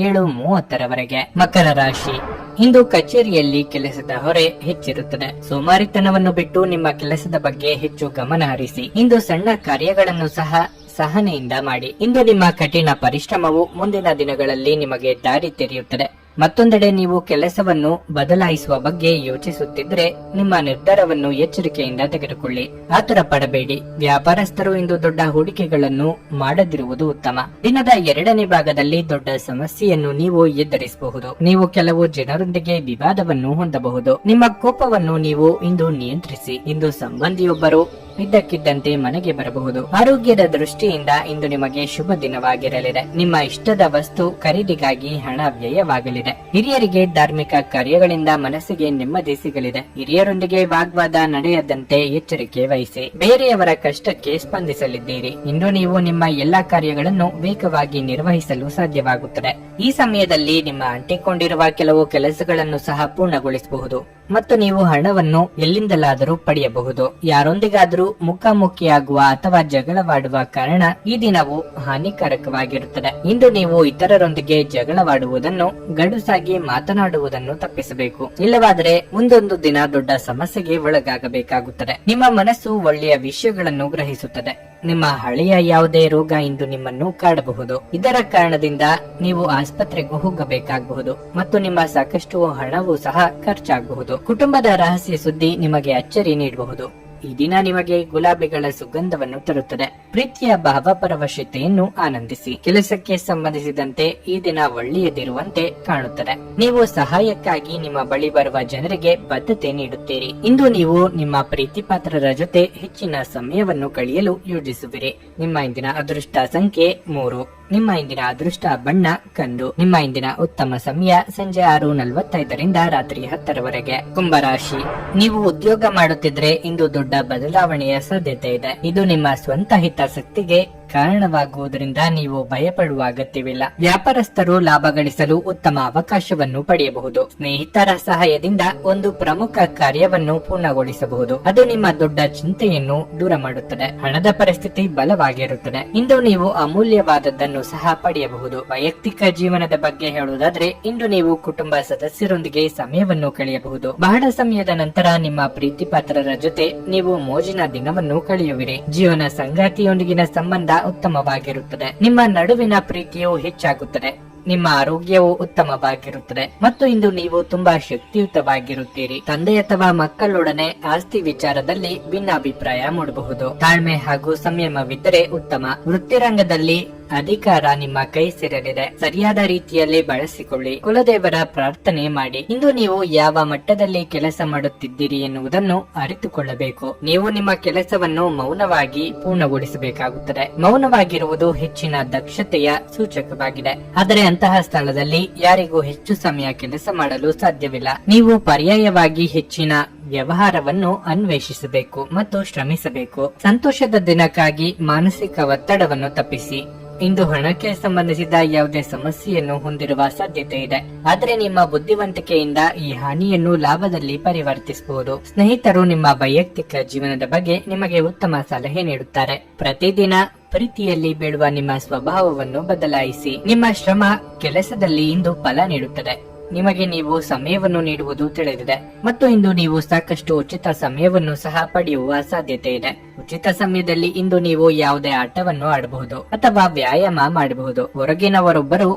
7:30ರವರೆಗೆ. ಮಕರ ರಾಶಿ. ಇಂದು ಕಚೇರಿಯಲ್ಲಿ ಕೆಲಸದ ಹೊರೆ ಹೆಚ್ಚಿರುತ್ತದೆ. ಸೋಮಾರಿತನವನ್ನು ಬಿಟ್ಟು ನಿಮ್ಮ ಕೆಲಸದ ಬಗ್ಗೆ ಹೆಚ್ಚು ಗಮನ ಹರಿಸಿ. ಇಂದು ಸಣ್ಣ ಕಾರ್ಯಗಳನ್ನು ಸಹ ಸಹನೆಯಿಂದ ಮಾಡಿ. ಇಂದು ನಿಮ್ಮ ಕಠಿಣ ಪರಿಶ್ರಮವು ಮುಂದಿನ ದಿನಗಳಲ್ಲಿ ನಿಮಗೆ ದಾರಿ ತೆರೆಯುತ್ತದೆ. ಮತ್ತೊಂದೆಡೆ ನೀವು ಕೆಲಸವನ್ನು ಬದಲಾಯಿಸುವ ಬಗ್ಗೆ ಯೋಚಿಸುತ್ತಿದ್ರೆ ನಿಮ್ಮ ನಿರ್ಧಾರವನ್ನು ಎಚ್ಚರಿಕೆಯಿಂದ ತೆಗೆದುಕೊಳ್ಳಿ. ಆತರ ಪಡಬೇಡಿ. ವ್ಯಾಪಾರಸ್ಥರು ಇಂದು ದೊಡ್ಡ ಹೂಡಿಕೆಗಳನ್ನು ಮಾಡದಿರುವುದು ಉತ್ತಮ. ದಿನದ 2ನೇ ಭಾಗದಲ್ಲಿ ದೊಡ್ಡ ಸಮಸ್ಯೆಯನ್ನು ನೀವು ಎದುರಿಸಬಹುದು. ನೀವು ಕೆಲವು ಜನರೊಂದಿಗೆ ವಿವಾದವನ್ನು ಹೊಂದಬಹುದು. ನಿಮ್ಮ ಕೋಪವನ್ನು ನೀವು ಇಂದು ನಿಯಂತ್ರಿಸಿ. ಇಂದು ಸಂಬಂಧಿಯೊಬ್ಬರು ಇದ್ದಕ್ಕಿದ್ದಂತೆ ಮನೆಗೆ ಬರಬಹುದು. ಆರೋಗ್ಯದ ದೃಷ್ಟಿಯಿಂದ ಇಂದು ನಿಮಗೆ ಶುಭ ದಿನವಾಗಿರಲಿದೆ. ನಿಮ್ಮ ಇಷ್ಟದ ವಸ್ತು ಖರೀದಿಗಾಗಿ ಹಣ ವ್ಯಯವಾಗಲಿದೆ. ಹಿರಿಯರಿಗೆ ಧಾರ್ಮಿಕ ಕಾರ್ಯಗಳಿಂದ ಮನಸ್ಸಿಗೆ ನೆಮ್ಮದಿ ಸಿಗಲಿದೆ. ಹಿರಿಯರೊಂದಿಗೆ ವಾಗ್ವಾದ ನಡೆಯದಂತೆ ಎಚ್ಚರಿಕೆ ವಹಿಸಿ. ಬೇರೆಯವರ ಕಷ್ಟಕ್ಕೆ ಸ್ಪಂದಿಸಲಿದ್ದೀರಿ. ಇಂದು ನೀವು ನಿಮ್ಮ ಎಲ್ಲಾ ಕಾರ್ಯಗಳನ್ನು ವೇಗವಾಗಿ ನಿರ್ವಹಿಸಲು ಸಾಧ್ಯವಾಗುತ್ತದೆ. ಈ ಸಮಯದಲ್ಲಿ ನಿಮ್ಮ ಅಂಟಿಕೊಂಡಿರುವ ಕೆಲವು ಕೆಲಸಗಳನ್ನು ಸಹ ಪೂರ್ಣಗೊಳಿಸಬಹುದು ಮತ್ತು ನೀವು ಹಣವನ್ನು ಎಲ್ಲಿಂದಲಾದರೂ ಪಡೆಯಬಹುದು. ಯಾರೊಂದಿಗಾದರೂ ಮುಖಾಮುಖಿಯಾಗುವ ಅಥವಾ ಜಗಳವಾಡುವ ಕಾರಣ ಈ ದಿನವು ಹಾನಿಕಾರಕವಾಗಿರುತ್ತದೆ. ಇಂದು ನೀವು ಇತರರೊಂದಿಗೆ ಜಗಳವಾಡುವುದನ್ನು, ಗಡುಸಾಗಿ ಮಾತನಾಡುವುದನ್ನು ತಪ್ಪಿಸಬೇಕು. ಇಲ್ಲವಾದರೆ ಮುಂದೊಂದು ದಿನ ದೊಡ್ಡ ಸಮಸ್ಯೆಗೆ ಒಳಗಾಗಬೇಕಾಗುತ್ತದೆ. ನಿಮ್ಮ ಮನಸ್ಸು ಒಳ್ಳೆಯ ವಿಷಯಗಳನ್ನು ಗ್ರಹಿಸುತ್ತದೆ. ನಿಮ್ಮ ಹಳೆಯ ಯಾವುದೇ ರೋಗ ಇಂದು ನಿಮ್ಮನ್ನು ಕಾಡಬಹುದು. ಇದರ ಕಾರಣದಿಂದ ನೀವು ಆಸ್ಪತ್ರೆಗೂ ಹೋಗಬೇಕಾಗಬಹುದು ಮತ್ತು ನಿಮ್ಮ ಸಾಕಷ್ಟು ಹಣವೂ ಸಹ ಖರ್ಚಾಗಬಹುದು. ಕುಟುಂಬದ ರಹಸ್ಯ ಸುದ್ದಿ ನಿಮಗೆ ಅಚ್ಚರಿ ನೀಡಬಹುದು. ಈ ದಿನ ನಿಮಗೆ ಗುಲಾಬಿಗಳ ಸುಗಂಧವನ್ನು ತರುತ್ತದೆ. ಪ್ರೀತಿಯ ಭಾವಪರವಶತೆಯನ್ನು ಆನಂದಿಸಿ. ಕೆಲಸಕ್ಕೆ ಸಂಬಂಧಿಸಿದಂತೆ ಈ ದಿನ ಒಳ್ಳೆಯದಿರುವಂತೆ ಕಾಣುತ್ತದೆ. ನೀವು ಸಹಾಯಕ್ಕಾಗಿ ನಿಮ್ಮ ಬಳಿ ಬರುವ ಜನರಿಗೆ ಬದ್ಧತೆ ನೀಡುತ್ತೀರಿ. ಇಂದು ನೀವು ನಿಮ್ಮ ಪ್ರೀತಿಪಾತ್ರರ ಜೊತೆ ಹೆಚ್ಚಿನ ಸಮಯವನ್ನು ಕಳೆಯಲು ಯೋಜಿಸುವಿರಿ. ನಿಮ್ಮ ಇಂದಿನ ಅದೃಷ್ಟ ಸಂಖ್ಯೆ 3. ನಿಮ್ಮ ಇಂದಿನ ಅದೃಷ್ಟ ಬಣ್ಣ ಕಂದು. ನಿಮ್ಮ ಇಂದಿನ ಉತ್ತಮ ಸಮಯ ಸಂಜೆ 6:45ರಿಂದ ರಾತ್ರಿ 10ರವರೆಗೆ. ಕುಂಭರಾಶಿ. ನೀವು ಉದ್ಯೋಗ ಮಾಡುತ್ತಿದ್ರೆ ಇಂದು ದೊಡ್ಡ ಬದಲಾವಣೆಯ ಸಾಧ್ಯತೆ ಇದೆ. ಇದು ನಿಮ್ಮ ಸ್ವಂತ ಹಿತಾಸಕ್ತಿಗೆ ಕಾರಣವಾಗುವುದರಿಂದ ನೀವು ಭಯಪಡುವ ಅಗತ್ಯವಿಲ್ಲ. ವ್ಯಾಪಾರಸ್ಥರು ಲಾಭ ಗಳಿಸಲು ಉತ್ತಮ ಅವಕಾಶವನ್ನು ಪಡೆಯಬಹುದು. ಸ್ನೇಹಿತರ ಸಹಾಯದಿಂದ ಒಂದು ಪ್ರಮುಖ ಕಾರ್ಯವನ್ನು ಪೂರ್ಣಗೊಳಿಸಬಹುದು. ಅದು ನಿಮ್ಮ ದೊಡ್ಡ ಚಿಂತೆಯನ್ನು ದೂರ ಮಾಡುತ್ತದೆ. ಹಣದ ಪರಿಸ್ಥಿತಿ ಬಲವಾಗಿರುತ್ತದೆ. ಇಂದು ನೀವು ಅಮೂಲ್ಯವಾದದ್ದನ್ನು ಸಹ ಪಡೆಯಬಹುದು. ವೈಯಕ್ತಿಕ ಜೀವನದ ಬಗ್ಗೆ ಹೇಳುವುದಾದ್ರೆ ಇಂದು ನೀವು ಕುಟುಂಬ ಸದಸ್ಯರೊಂದಿಗೆ ಸಮಯವನ್ನು ಕಳೆಯಬಹುದು. ಬಹಳ ಸಮಯದ ನಂತರ ನಿಮ್ಮ ಪ್ರೀತಿಪಾತ್ರರ ಜೊತೆ ನೀವು ಮೋಜಿನ ದಿನವನ್ನು ಕಳೆಯುವಿರಿ. ಜೀವನ ಸಂಗಾತಿಯೊಂದಿಗಿನ ಸಂಬಂಧ ಉತ್ತಮವಾಗಿರುತ್ತದೆ. ನಿಮ್ಮ ನಡುವಿನ ಪ್ರೀತಿಯು ಹೆಚ್ಚಾಗುತ್ತದೆ. ನಿಮ್ಮ ಆರೋಗ್ಯವು ಉತ್ತಮವಾಗಿರುತ್ತದೆ ಮತ್ತು ಇಂದು ನೀವು ತುಂಬಾ ಶಕ್ತಿಯುತವಾಗಿರುತ್ತೀರಿ. ತಂದೆ ಅಥವಾ ಮಕ್ಕಳೊಡನೆ ಆಸ್ತಿ ವಿಚಾರದಲ್ಲಿ ಭಿನ್ನಾಭಿಪ್ರಾಯ ಮೂಡಬಹುದು. ತಾಳ್ಮೆ ಹಾಗೂ ಸಂಯಮವಿದ್ದರೆ ಉತ್ತಮ. ವೃತ್ತಿರಂಗದಲ್ಲಿ ಅಧಿಕಾರ ನಿಮ್ಮ ಕೈ ಸೇರಲಿದೆ. ಸರಿಯಾದ ರೀತಿಯಲ್ಲಿ ಬಳಸಿಕೊಳ್ಳಿ. ಕುಲದೇವರ ಪ್ರಾರ್ಥನೆ ಮಾಡಿ. ಇಂದು ನೀವು ಯಾವ ಮಟ್ಟದಲ್ಲಿ ಕೆಲಸ ಮಾಡುತ್ತಿದ್ದೀರಿ ಎನ್ನುವುದನ್ನು ಅರಿತುಕೊಳ್ಳಬೇಕು. ನೀವು ನಿಮ್ಮ ಕೆಲಸವನ್ನು ಮೌನವಾಗಿ ಪೂರ್ಣಗೊಳಿಸಬೇಕಾಗುತ್ತದೆ. ಮೌನವಾಗಿರುವುದು ಹೆಚ್ಚಿನ ದಕ್ಷತೆಯ ಸೂಚಕವಾಗಿದೆ. ಆದರೆ ಅಂತಹ ಸ್ಥಳದಲ್ಲಿ ಯಾರಿಗೂ ಹೆಚ್ಚು ಸಮಯ ಕೆಲಸ ಮಾಡಲು ಸಾಧ್ಯವಿಲ್ಲ. ನೀವು ಪರ್ಯಾಯವಾಗಿ ಹೆಚ್ಚಿನ ವ್ಯವಹಾರವನ್ನು ಅನ್ವೇಷಿಸಬೇಕು ಮತ್ತು ಶ್ರಮಿಸಬೇಕು. ಸಂತೋಷದ ದಿನಕ್ಕಾಗಿ ಮಾನಸಿಕ ಒತ್ತಡವನ್ನು ತಪ್ಪಿಸಿ. ಇಂದು ಹಣಕ್ಕೆ ಸಂಬಂಧಿಸಿದ ಯಾವುದೇ ಸಮಸ್ಯೆಯನ್ನು ಹೊಂದಿರುವ ಸಾಧ್ಯತೆ ಇದೆ. ಆದರೆ ನಿಮ್ಮ ಬುದ್ಧಿವಂತಿಕೆಯಿಂದ ಈ ಹಾನಿಯನ್ನು ಲಾಭದಲ್ಲಿ ಪರಿವರ್ತಿಸಬಹುದು. ಸ್ನೇಹಿತರು ನಿಮ್ಮ ವೈಯಕ್ತಿಕ ಜೀವನದ ಬಗ್ಗೆ ನಿಮಗೆ ಉತ್ತಮ ಸಲಹೆ ನೀಡುತ್ತಾರೆ. ಪ್ರತಿದಿನ ಪ್ರೀತಿಯಲ್ಲಿ ಬೀಳುವ ನಿಮ್ಮ ಸ್ವಭಾವವನ್ನು ಬದಲಾಯಿಸಿ. ನಿಮ್ಮ ಶ್ರಮ ಕೆಲಸದಲ್ಲಿ ಇಂದು ಫಲ ನೀಡುತ್ತದೆ. ನಿಮಗೆ ನೀವು ಸಮಯವನ್ನು ನೀಡುವುದು ತಿಳಿದಿದೆ ಮತ್ತು ಇಂದು ನೀವು ಸಾಕಷ್ಟು ಉಚಿತ ಸಮಯವನ್ನು ಸಹ ಪಡೆಯುವ ಸಾಧ್ಯತೆ ಇದೆ. ಉಚಿತ ಸಮಯದಲ್ಲಿ ಇಂದು ನೀವು ಯಾವುದೇ ಆಟವನ್ನು ಆಡಬಹುದು ಅಥವಾ ವ್ಯಾಯಾಮ ಮಾಡಬಹುದು. ಹೊರಗಿನವರೊಬ್ಬರು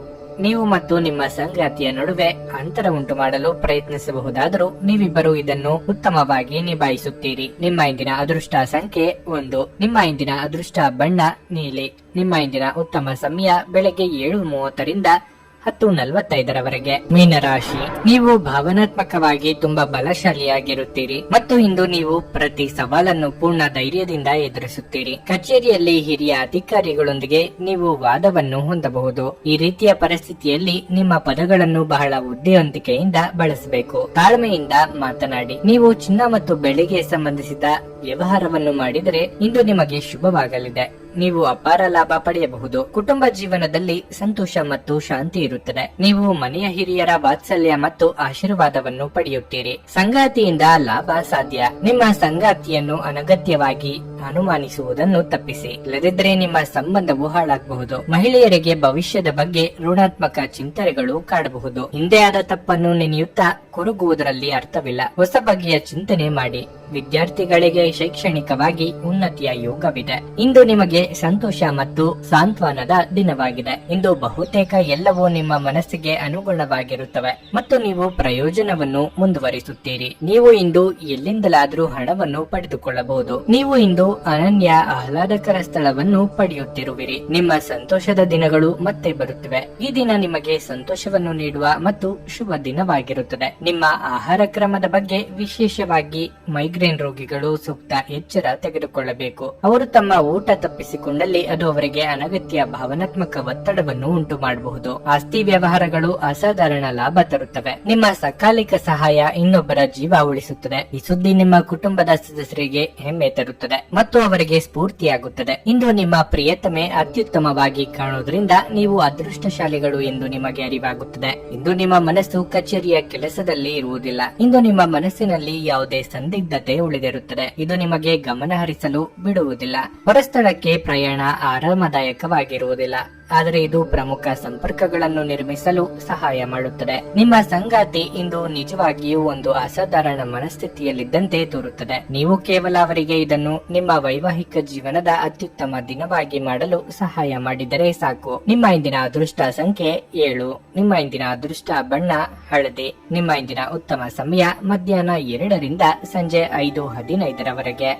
ನೀವು ಮತ್ತು ನಿಮ್ಮ ಸಂಗಾತಿಯ ನಡುವೆ ಅಂತರ ಉಂಟು ಮಾಡಲು ಪ್ರಯತ್ನಿಸಬಹುದಾದರೂ ನೀವಿಬ್ಬರು ಇದನ್ನು ಉತ್ತಮವಾಗಿ ನಿಭಾಯಿಸುತ್ತೀರಿ. ನಿಮ್ಮ ಇಂದಿನ ಅದೃಷ್ಟ ಸಂಖ್ಯೆ 1. ನಿಮ್ಮ ಇಂದಿನ ಅದೃಷ್ಟ ಬಣ್ಣ ನೀಲಿ. ನಿಮ್ಮ ಇಂದಿನ ಉತ್ತಮ ಸಮಯ ಬೆಳಗ್ಗೆ 7:30ರಿಂದ 10:45ರವರೆಗೆ. ಮೀನರಾಶಿ, ನೀವು ಭಾವನಾತ್ಮಕವಾಗಿ ತುಂಬಾ ಬಲಶಾಲಿಯಾಗಿರುತ್ತೀರಿ ಮತ್ತು ಇಂದು ನೀವು ಪ್ರತಿ ಸವಾಲನ್ನು ಪೂರ್ಣ ಧೈರ್ಯದಿಂದ ಎದುರಿಸುತ್ತೀರಿ. ಕಚೇರಿಯಲ್ಲಿ ಹಿರಿಯ ಅಧಿಕಾರಿಗಳೊಂದಿಗೆ ನೀವು ವಾದವನ್ನು ಹೊಂದಬಹುದು. ಈ ರೀತಿಯ ಪರಿಸ್ಥಿತಿಯಲ್ಲಿ ನಿಮ್ಮ ಪದಗಳನ್ನು ಬಹಳ ಬುದ್ಧಿವಂತಿಕೆಯಿಂದ ಬಳಸಬೇಕು. ತಾಳ್ಮೆಯಿಂದ ಮಾತನಾಡಿ. ನೀವು ಚಿನ್ನ ಮತ್ತು ಬೆಳ್ಳಿಗೆ ಸಂಬಂಧಿಸಿದ ವ್ಯವಹಾರವನ್ನು ಮಾಡಿದರೆ ಇಂದು ನಿಮಗೆ ಶುಭವಾಗಲಿದೆ. ನೀವು ಅಪಾರ ಲಾಭ ಪಡೆಯಬಹುದು. ಕುಟುಂಬ ಜೀವನದಲ್ಲಿ ಸಂತೋಷ ಮತ್ತು ಶಾಂತಿ ಇರುತ್ತದೆ. ನೀವು ಮನೆಯ ಹಿರಿಯರ ವಾತ್ಸಲ್ಯ ಮತ್ತು ಆಶೀರ್ವಾದವನ್ನು ಪಡೆಯುತ್ತೀರಿ. ಸಂಗಾತಿಯಿಂದ ಲಾಭ ಸಾಧ್ಯ. ನಿಮ್ಮ ಸಂಗಾತಿಯನ್ನು ಅನಗತ್ಯವಾಗಿ ಅನುಮಾನಿಸುವುದನ್ನು ತಪ್ಪಿಸಿ, ಇಲ್ಲದಿದ್ದರೆ ನಿಮ್ಮ ಸಂಬಂಧವು ಹಾಳಾಗಬಹುದು. ಮಹಿಳೆಯರಿಗೆ ಭವಿಷ್ಯದ ಬಗ್ಗೆ ಋಣಾತ್ಮಕ ಚಿಂತನೆಗಳು ಕಾಡಬಹುದು. ಹಿಂದೆ ಆದ ತಪ್ಪನ್ನು ನೆನೆಯುತ್ತಾ ಕೊರಗುವುದರಲ್ಲಿ ಅರ್ಥವಿಲ್ಲ. ಹೊಸ ಬಗೆಯ ಚಿಂತನೆ ಮಾಡಿ. ವಿದ್ಯಾರ್ಥಿಗಳಿಗೆ ಶೈಕ್ಷಣಿಕವಾಗಿ ಉನ್ನತಿಯ ಯೋಗವಿದೆ. ಇಂದು ನಿಮಗೆ ಸಂತೋಷ ಮತ್ತು ಸಾಂತ್ವನದ ದಿನವಾಗಿದೆ. ಇಂದು ಬಹುತೇಕ ಎಲ್ಲವೂ ನಿಮ್ಮ ಮನಸ್ಸಿಗೆ ಅನುಗುಣವಾಗಿರುತ್ತವೆ ಮತ್ತು ನೀವು ಪ್ರಯೋಜನವನ್ನು ಮುಂದುವರಿಸುತ್ತೀರಿ. ನೀವು ಇಂದು ಎಲ್ಲಿಂದಲಾದರೂ ಹಣವನ್ನು ಪಡೆದುಕೊಳ್ಳಬಹುದು. ನೀವು ಇಂದು ಅನನ್ಯ ಆಹ್ಲಾದಕರ ಸ್ಥಳವನ್ನು ಪಡೆಯುತ್ತಿರುವಿರಿ. ನಿಮ್ಮ ಸಂತೋಷದ ದಿನಗಳು ಮತ್ತೆ ಬರುತ್ತಿವೆ. ಈ ದಿನ ನಿಮಗೆ ಸಂತೋಷವನ್ನು ನೀಡುವ ಮತ್ತು ಶುಭ ದಿನವಾಗಿರುತ್ತದೆ. ನಿಮ್ಮ ಆಹಾರ ಕ್ರಮದ ಬಗ್ಗೆ, ವಿಶೇಷವಾಗಿ ಮೈಗ್ರೇನ್ ರೋಗಿಗಳು ಸೂಕ್ತ ಎಚ್ಚರ ತೆಗೆದುಕೊಳ್ಳಬೇಕು. ಅವರು ತಮ್ಮ ಊಟ ತಪ್ಪಿಸಿಕೊಂಡಲ್ಲಿ ಅದು ಅವರಿಗೆ ಅನಗತ್ಯ ಭಾವನಾತ್ಮಕ ಒತ್ತಡವನ್ನು ಉಂಟು ಮಾಡಬಹುದು. ಆಸ್ತಿ ವ್ಯವಹಾರಗಳು ಅಸಾಧಾರಣ ಲಾಭ ತರುತ್ತವೆ. ನಿಮ್ಮ ಸಕಾಲಿಕ ಸಹಾಯ ಇನ್ನೊಬ್ಬರ ಜೀವ ಉಳಿಸುತ್ತದೆ. ಈ ಸುದ್ದಿ ನಿಮ್ಮ ಕುಟುಂಬದ ಸದಸ್ಯರಿಗೆ ಹೆಮ್ಮೆ ತರುತ್ತದೆ ಮತ್ತು ಅವರಿಗೆ ಸ್ಫೂರ್ತಿಯಾಗುತ್ತದೆ. ಇಂದು ನಿಮ್ಮ ಪ್ರಿಯತಮೆ ಅತ್ಯುತ್ತಮವಾಗಿ ಕಾಣುವುದರಿಂದ ನೀವು ಅದೃಷ್ಟಶಾಲಿಗಳು ಎಂದು ನಿಮಗೆ ಅರಿವಾಗುತ್ತದೆ. ಇಂದು ನಿಮ್ಮ ಮನಸ್ಸು ಕಚೇರಿಯ ಕೆಲಸದಲ್ಲಿ ಇರುವುದಿಲ್ಲ. ಇಂದು ನಿಮ್ಮ ಮನಸ್ಸಿನಲ್ಲಿ ಯಾವುದೇ ಸಂದಿಗ್ಧತೆ ಉಳಿದಿರುತ್ತದೆ. ಇದು ನಿಮಗೆ ಗಮನ ಹರಿಸಲು ಬಿಡುವುದಿಲ್ಲ. ಹೊರಸ್ಥಳಕ್ಕೆ ಪ್ರಯಾಣ ಆರಾಮದಾಯಕವಾಗಿರುವುದಿಲ್ಲ, ಆದರೆ ಇದು ಪ್ರಮುಖ ಸಂಪರ್ಕಗಳನ್ನು ನಿರ್ಮಿಸಲು ಸಹಾಯ ಮಾಡುತ್ತದೆ. ನಿಮ್ಮ ಸಂಗಾತಿ ಇಂದು ನಿಜವಾಗಿಯೂ ಒಂದು ಅಸಾಧಾರಣ ಮನಸ್ಥಿತಿಯಲ್ಲಿದ್ದಂತೆ ತೋರುತ್ತದೆ. ನೀವು ಕೇವಲ ಅವರಿಗೆ ಇದನ್ನು ನಿಮ್ಮ ವೈವಾಹಿಕ ಜೀವನದ ಅತ್ಯುತ್ತಮ ದಿನವಾಗಿ ಮಾಡಲು ಸಹಾಯ ಮಾಡಿದರೆ ಸಾಕು. ನಿಮ್ಮ ಇಂದಿನ ಅದೃಷ್ಟ ಸಂಖ್ಯೆ 7. ನಿಮ್ಮ ಇಂದಿನ ಅದೃಷ್ಟ ಬಣ್ಣ ಹಳದಿ. ನಿಮ್ಮ ಇಂದಿನ ಉತ್ತಮ ಸಮಯ ಮಧ್ಯಾಹ್ನ 2ರಿಂದ ಸಂಜೆ 5:15ರವರೆಗೆ.